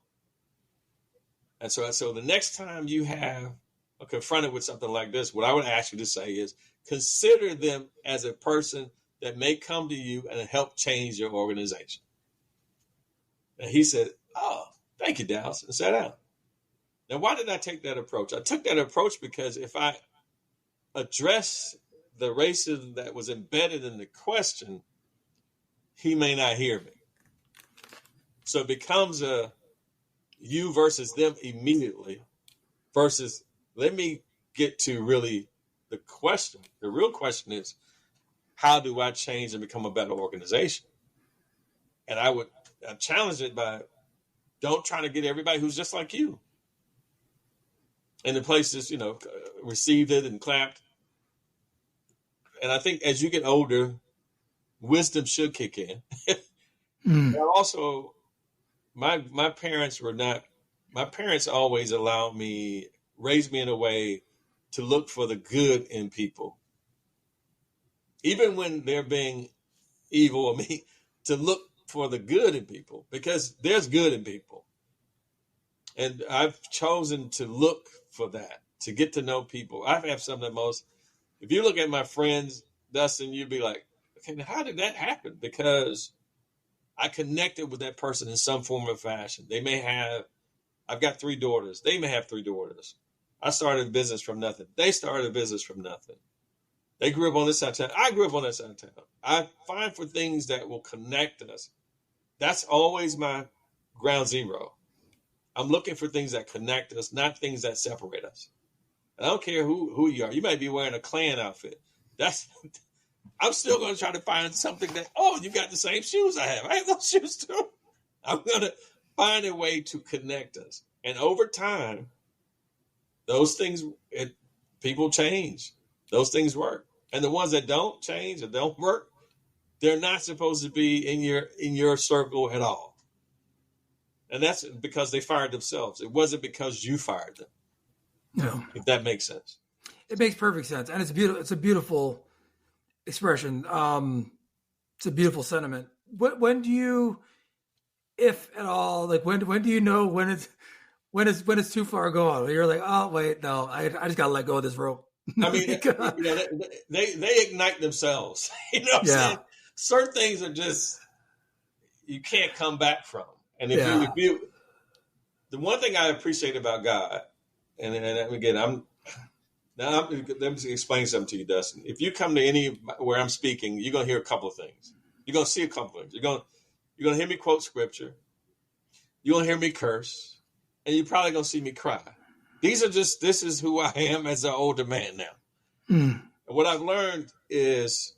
Speaker 2: And so the next time you are confronted with something like this, what I would ask you to say is consider them as a person that may come to you and help change your organization. And he said, oh, thank you, Dallas, and sat down. Now, why did I take that approach? I took that approach because if I address the racism that was embedded in the question, he may not hear me. So it becomes a you versus them immediately versus let me get to really the question. The real question is, how do I change and become a better organization? And I challenge it by don't try to get everybody who's just like you. And the places, received it and clapped. And I think as you get older, wisdom should kick in. But also, my parents always raised me in a way to look for the good in people. Even when they're being evil or mean, to look for the good in people, because there's good in people. And I've chosen to look for that, to get to know people. I have some of the most, if you look at my friends, Dustin, you'd be like, okay, how did that happen? Because I connected with that person in some form or fashion. I've got 3 daughters. They may have 3 daughters. I started a business from nothing. They started a business from nothing. They grew up on this side of town. I grew up on that side of town. I find for things that will connect us. That's always my ground zero. I'm looking for things that connect us, not things that separate us. And I don't care who you are. You might be wearing a Klan outfit. I'm still going to try to find something that, you got the same shoes I have. I have those shoes too. I'm going to find a way to connect us. And over time, those things, people change. Those things work. And the ones that don't change or don't work, they're not supposed to be in your circle at all. And that's because they fired themselves. It wasn't because you fired them.
Speaker 1: No.
Speaker 2: If that makes sense.
Speaker 1: It makes perfect sense. And it's beautiful. It's a beautiful expression. It's a beautiful sentiment. When do you, if at all, like when do you know when it's too far gone? You're like, oh wait, no, I just gotta let go of this rope.
Speaker 2: I mean, they ignite themselves. You know what I'm saying? Certain things are just you can't come back from. And if you, the one thing I appreciate about God, and again, let me explain something to you, Dustin. If you come to where I'm speaking, you're gonna hear a couple of things. You're gonna see a couple of things. You're gonna hear me quote scripture. You're gonna hear me curse, and you're probably gonna see me cry. This is who I am as an older man now. And what I've learned is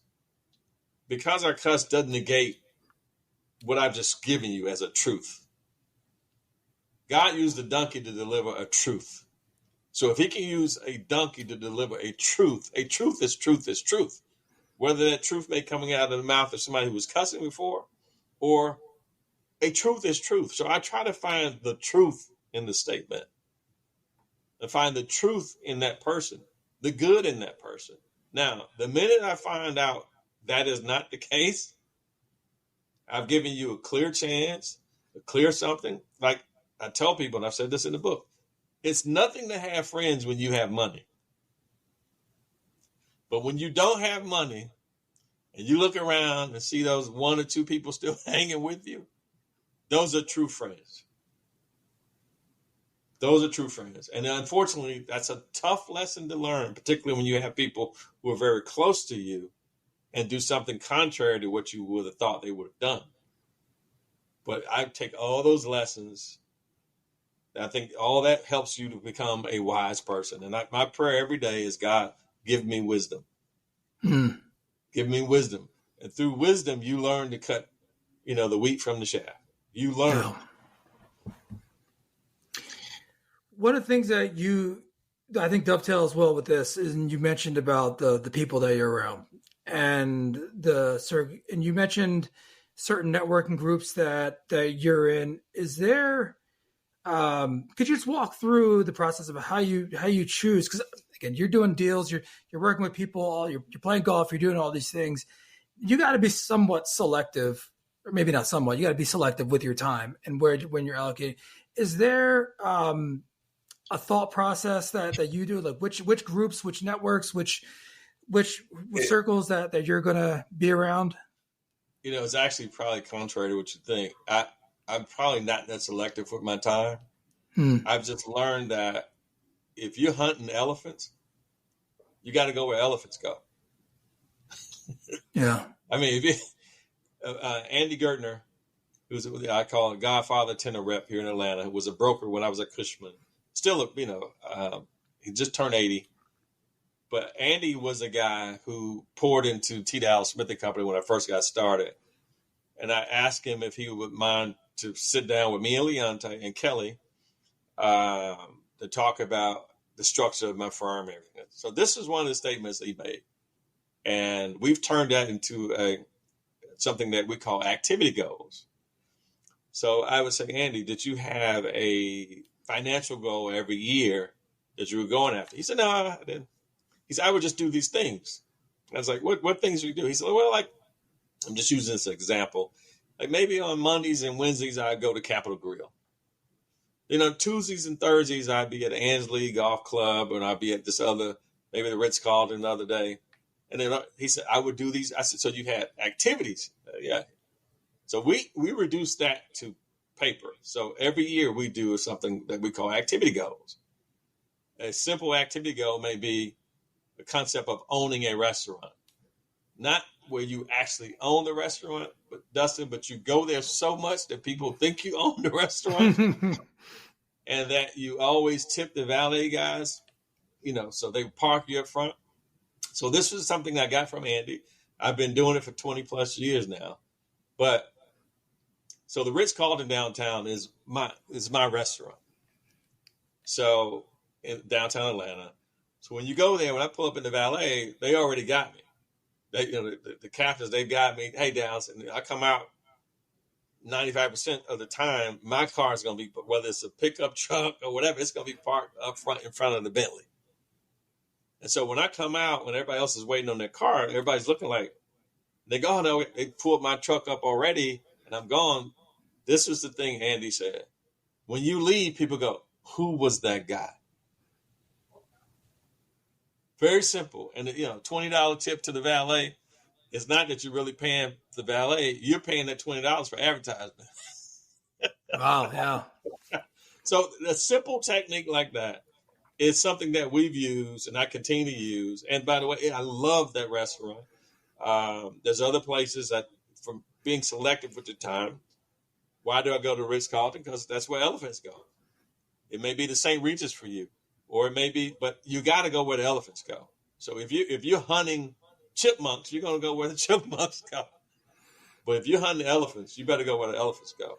Speaker 2: because our cuss doesn't negate what I've just given you as a truth. God used the donkey to deliver a truth. So if he can use a donkey to deliver a truth is truth. Whether that truth may coming out of the mouth of somebody who was cussing before, or a truth is truth. So I try to find the truth in the statement and find the truth in that person, the good in that person. Now, the minute I find out that is not the case, I've given you a clear chance, a clear something. Like I tell people, and I've said this in the book, it's nothing to have friends when you have money. But when you don't have money and you look around and see those 1 or 2 people still hanging with you, those are true friends. Those are true friends. And unfortunately, that's a tough lesson to learn, particularly when you have people who are very close to you and do something contrary to what you would have thought they would have done. But I take all those lessons. I think all that helps you to become a wise person. And my prayer every day is, God, give me wisdom.
Speaker 1: Mm.
Speaker 2: Give me wisdom. And through wisdom, you learn to cut, the wheat from the chaff. You learn.
Speaker 1: Yeah. One of the things that I think dovetails well with this is, and you mentioned about the people that you're around, and you mentioned certain networking groups that you're in. Is there? Could you just walk through the process of how you choose? Because again, you're doing deals, you're working with people, you're playing golf, you're doing all these things. You got to be somewhat selective, or maybe not somewhat. You got to be selective with your time and when you're allocating. Is there a thought process that you do, like which groups, which networks, which circles that you're going to be around?
Speaker 2: It's actually probably contrary to what you think. I'm probably not that selective with my time. I've just learned that if you're hunting elephants, you got to go where elephants go.
Speaker 1: Yeah.
Speaker 2: I mean, if you, Andy Gertner, who's I call a Godfather tenor rep here in Atlanta, who was a broker when I was at Cushman. Still, he just turned 80. But Andy was a guy who poured into T. Dallas Smith and Company when I first got started. And I asked him if he would mind to sit down with me and Leonte and Kelly to talk about the structure of my firm and everything. So this is one of the statements that he made. And we've turned that into something that we call activity goals. So I would say, Andy, did you have a financial goal every year that you were going after? He said, no, I didn't. He said, I would just do these things. I was like, what things do you do? He said, well, like, I'm just using this example. Like maybe on Mondays and Wednesdays, I'd go to Capitol Grill. Tuesdays and Thursdays, I'd be at Ansley Golf Club, and I'd be at this other, maybe the Ritz-Carlton another day. And then he said, I would do these. I said, so you had activities? Yeah. So we reduced that to paper. So every year we do something that we call activity goals. A simple activity goal may be the concept of owning a restaurant. Not where you actually own the restaurant, but you go there so much that people think you own the restaurant and that you always tip the valet guys, so they park you up front. So this was something I got from Andy. I've been doing it for 20 plus years now. But so the Ritz-Carlton downtown is my restaurant. So in downtown Atlanta. So when you go there, when I pull up in the valet, they already got me. They, the captains, they've got me. Hey, Dallas, and I come out 95% of the time. My car is going to be, whether it's a pickup truck or whatever, it's going to be parked up front in front of the Bentley. And so when I come out, when everybody else is waiting on their car, everybody's looking like they go, oh no, they pulled my truck up already, and I'm gone. This was the thing Andy said. When you leave, people go, who was that guy? Very simple. And, $20 tip to the valet. It's not that you're really paying the valet. You're paying that $20 for advertisement.
Speaker 1: Wow, yeah.
Speaker 2: So a simple technique like that is something that we've used and I continue to use. And by the way, I love that restaurant. There's other places that, from being selective with the time, why do I go to Ritz-Carlton? Because that's where elephants go. It may be the St. Regis for you. Or it may be, but you got to go where the elephants go. So if you're hunting chipmunks, you're going to go where the chipmunks go. But if you're hunting elephants, you better go where the elephants go.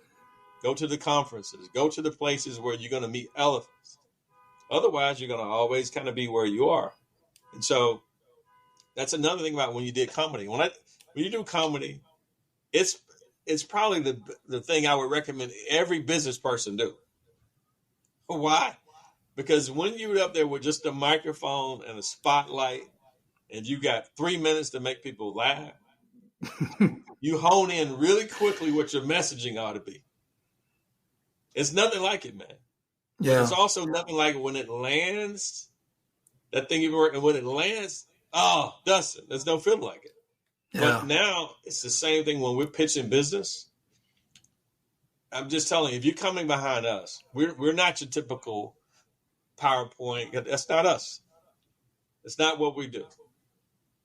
Speaker 2: Go to the conferences. Go to the places where you're going to meet elephants. Otherwise, you're going to always kind of be where you are. And so that's another thing about when you did comedy. When you do comedy, it's probably the thing I would recommend every business person do. Why? Because when you're up there with just a microphone and a spotlight and you got 3 minutes to make people laugh, you hone in really quickly what your messaging ought to be. It's nothing like it, man.
Speaker 1: Yeah.
Speaker 2: But it's also nothing like when it lands, that thing you've working, when it lands, oh, Dustin, there's no feeling like it. Yeah. But now it's the same thing when we're pitching business. I'm just telling you, if you're coming behind us, we're not your typical PowerPoint. That's not us. It's not what we do.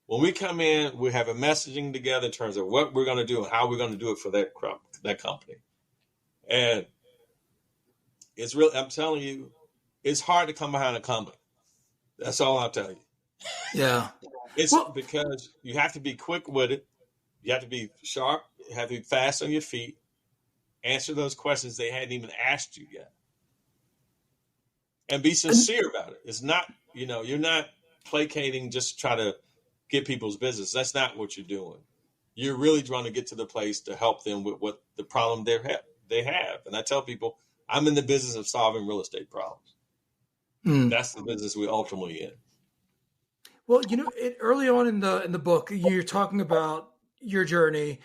Speaker 2: When we come in, we have a messaging together in terms of what we're going to do and how we're going to do it for that company. And it's real. I'm telling you, it's hard to come behind a company. That's all I'll tell you.
Speaker 1: Yeah.
Speaker 2: It's
Speaker 1: Well,
Speaker 2: because you have to be quick with it. You have to be sharp. You have to be fast on your feet. Answer those questions they hadn't even asked you yet. And be sincere about it. It's not, you're not placating just to try to get people's business. That's not what you're doing. You're really trying to get to the place to help them with what the problem they have. And I tell people, I'm in the business of solving real estate problems. That's the business we're ultimately in.
Speaker 1: well, early on in the book, you're talking about your journey,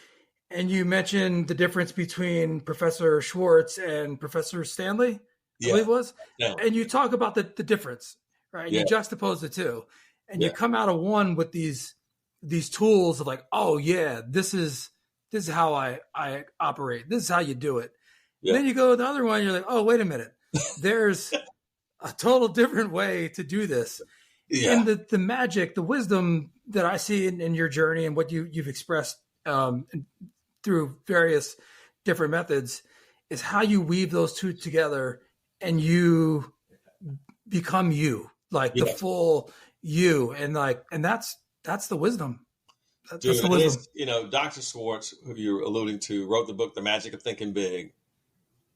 Speaker 1: and you mentioned the difference between Professor Schwartz and Professor Stanley, I believe it was.
Speaker 2: Yeah.
Speaker 1: And you talk about the difference, right? And you juxtapose the two, and you come out of one with these tools of like, oh yeah, this is how I operate. This is how you do it. And then you go to the other one, you're like, oh, wait a minute. There's a total different way to do this. Yeah. And the magic, the wisdom that I see in your journey and what you've expressed through various different methods is how you weave those two together and you become you, like the full you. And that's the wisdom. That's the wisdom.
Speaker 2: Dr. Schwartz, who you're alluding to, wrote the book, The Magic of Thinking Big.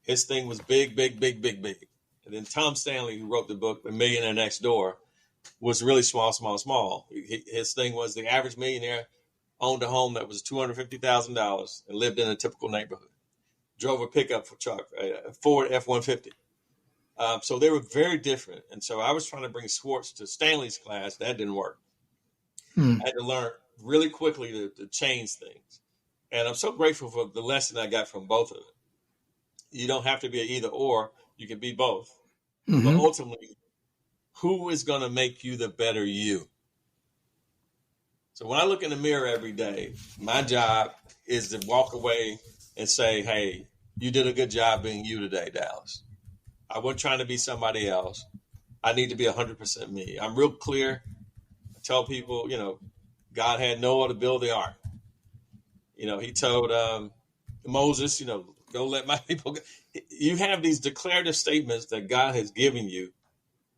Speaker 2: His thing was big, big, big, big, big. And then Tom Stanley, who wrote the book, The Millionaire Next Door, was really small, small, small. His thing was the average millionaire owned a home that was $250,000 and lived in a typical neighborhood. Drove a pickup truck, a Ford F-150. So they were very different. And so I was trying to bring Schwartz to Stanley's class. That didn't work. I had to learn really quickly to change things. And I'm so grateful for the lesson I got from both of them. You don't have to be an either or. You can be both. But ultimately, who is going to make you the better you? So when I look in the mirror every day, my job is to walk away and say, hey, you did a good job being you today, Dallas. I wasn't trying to be somebody else. I need to be 100% me. I'm real clear. I tell people, God had Noah to build the ark. He told Moses, go let my people go. You have these declarative statements that God has given you.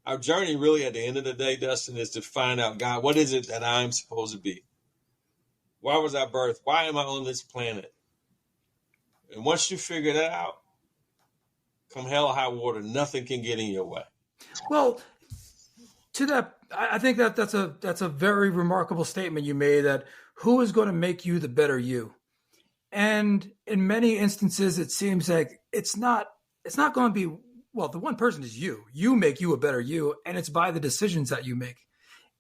Speaker 2: Our journey really at the end of the day, Dustin, is to find out, God, what is it that I'm supposed to be? Why was I birthed? Why am I on this planet? And once you figure that out, come hell or high water, nothing can get in your way.
Speaker 1: Well, to that, I think that's a very remarkable statement you made, that who is going to make you the better you? And in many instances, it seems like it's not going to be, well, the one person is you. You make you a better you, and it's by the decisions that you make.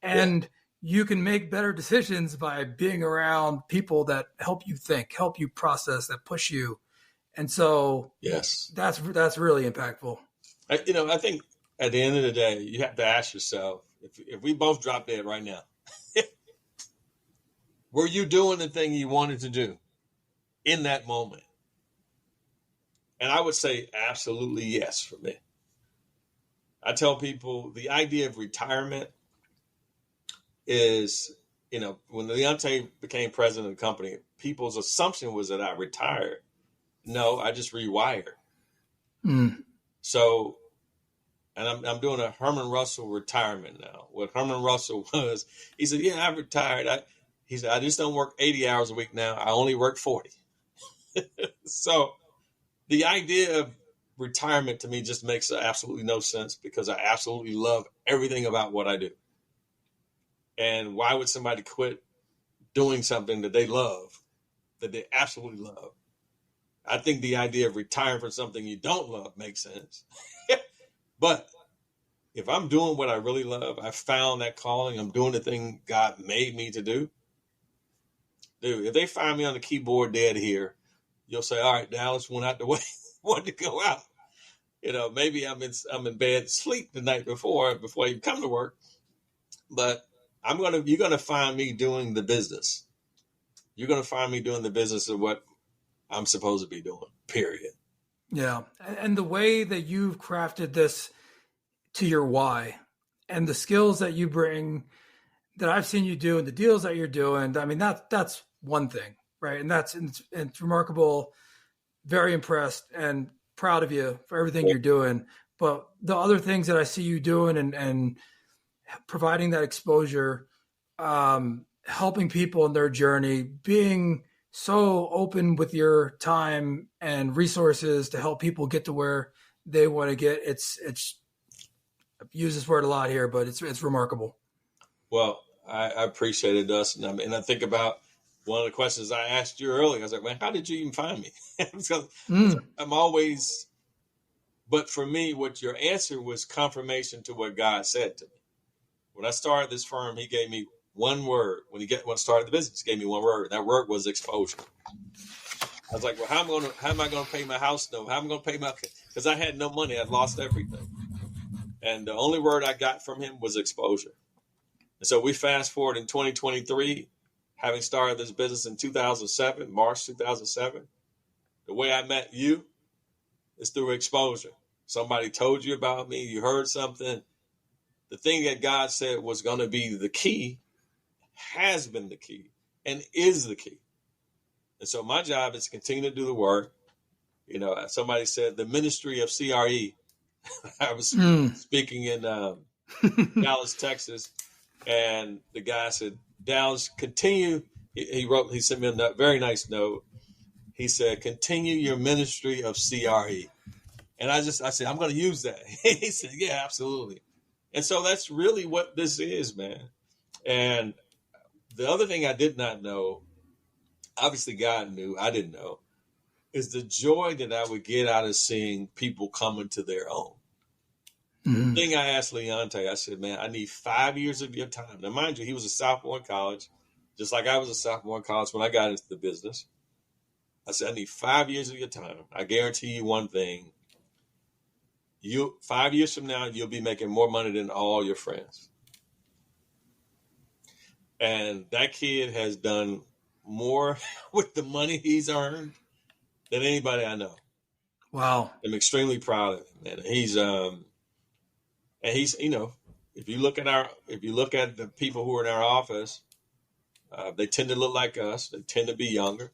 Speaker 1: And you can make better decisions by being around people that help you think, help you process, that push you. And so that's really impactful.
Speaker 2: I think at the end of the day, you have to ask yourself, if we both drop dead right now, were you doing the thing you wanted to do in that moment? And I would say absolutely yes for me. I tell people the idea of retirement is, when Leonte became president of the company, people's assumption was that I retired. No, I just rewired. So, and I'm doing a Herman Russell retirement now. What Herman Russell was, he said, yeah, I retired. He said, I just don't work 80 hours a week now. I only work 40. So the idea of retirement to me just makes absolutely no sense, because I absolutely love everything about what I do. And why would somebody quit doing something that they love, that they absolutely love? I think the idea of retiring from something you don't love makes sense. But if I'm doing what I really love, I found that calling, I'm doing the thing God made me to do. Dude, if they find me on the keyboard dead here, you'll say, all right, Dallas went out the way, wanted to go out. Maybe I'm in bed sleep the night before you come to work. But you're gonna find me doing the business. You're gonna find me doing the business of what I'm supposed to be doing, period.
Speaker 1: Yeah. And the way that you've crafted this to your why and the skills that you bring that I've seen you do and the deals that you're doing, I mean, that's one thing, right? And it's remarkable. Very impressed and proud of you for everything you're doing. But the other things that I see you doing and providing that exposure, helping people in their journey, being so open with your time and resources to help people get to where they want to get. It's I've used this word a lot here, but it's remarkable.
Speaker 2: Well, I appreciate it, Dustin. I mean, I think about one of the questions I asked you earlier. I was like, man, how did you even find me? Because I'm always, but for me, what your answer was confirmation to what God said to me. When I started this firm, he gave me one word. When I started the business, he gave me one word. That word was exposure. I was like, well, how am I going to pay my house note? How am I going to pay because I had no money. I'd lost everything. And the only word I got from him was exposure. And so we fast forward in 2023, having started this business in 2007, March 2007. The way I met you is through exposure. Somebody told you about me. You heard something. The thing that God said was going to be the key has been the key and is the key. And so my job is to continue to do the work. You know, somebody said the ministry of CRE. I was speaking in Dallas, Texas, and the guy said, Dallas, continue. He sent me a very nice note. He said, continue your ministry of CRE. And I said, I'm going to use that. He said, yeah, absolutely. And so that's really what this is, man. And the other thing I did not know, obviously God knew, I didn't know, is the joy that I would get out of seeing people come into their own. The thing I asked Leonte, I said, man, I need 5 years of your time. Now, mind you, he was a sophomore in college, just like I was a sophomore in college when I got into the business. I said, I need 5 years of your time. I guarantee you one thing. 5 years from now, you'll be making more money than all your friends. And that kid has done more with the money he's earned than anybody I know.
Speaker 1: Wow.
Speaker 2: I'm extremely proud of him, man. He's, you know, if you look at the people who are in our office, they tend to look like us. They tend to be younger.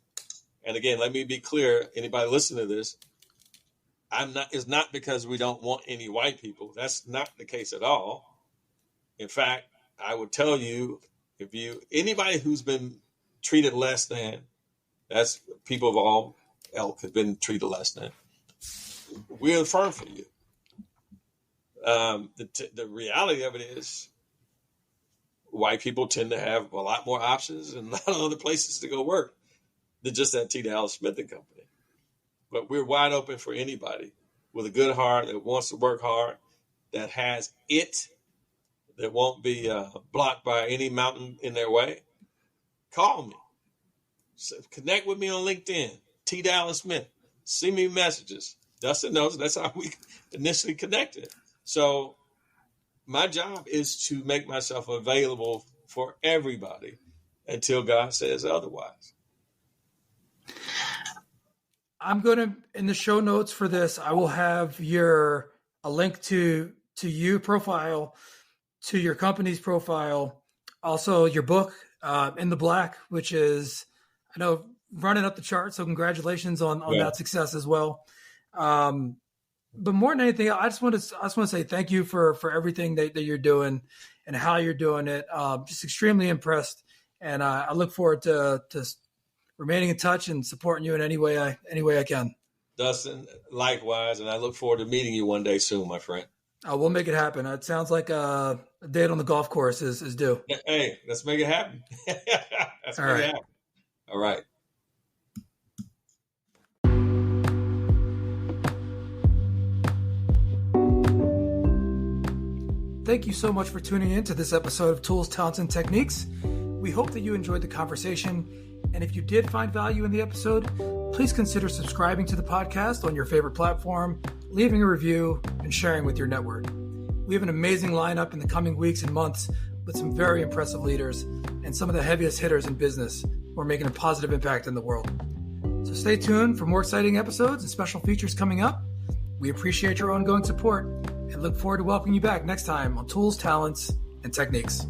Speaker 2: And again, let me be clear. Anybody listening to this, it's not because we don't want any white people. That's not the case at all. In fact, I would tell you, anybody who's been treated less than, that's people of all ilk have been treated less than. We're firm for you. The reality of it is white people tend to have a lot more options and a lot of other places to go work than just that T. Dallas Smith and Company. But we're wide open for anybody with a good heart that wants to work hard, that has it, that won't be blocked by any mountain in their way. Call me. Connect with me on LinkedIn, T. Dallas Smith. Send me messages. Dustin knows that's how we initially connected. So my job is to make myself available for everybody until God says otherwise.
Speaker 1: I'm going to, in the show notes for this, I will have a link to your profile, to your company's profile, also your book, In the Black, which is, I know, running up the chart. So congratulations on that success as well. But more than anything, I just want to say thank you for everything that you're doing and how you're doing it. Just extremely impressed, and I look forward to remaining in touch and supporting you in any way I can.
Speaker 2: Dustin, likewise, and I look forward to meeting you one day soon, my friend.
Speaker 1: We'll make it happen. It sounds like a date on the golf course is due.
Speaker 2: Hey, let's make it happen. Let's make it happen. All right.
Speaker 1: Thank you so much for tuning in to this episode of Tools, Talents, and Techniques. We hope that you enjoyed the conversation. And if you did find value in the episode, please consider subscribing to the podcast on your favorite platform, leaving a review, and sharing with your network. We have an amazing lineup in the coming weeks and months with some very impressive leaders and some of the heaviest hitters in business who are making a positive impact in the world. So stay tuned for more exciting episodes and special features coming up. We appreciate your ongoing support and look forward to welcoming you back next time on Tools, Talents, and Techniques.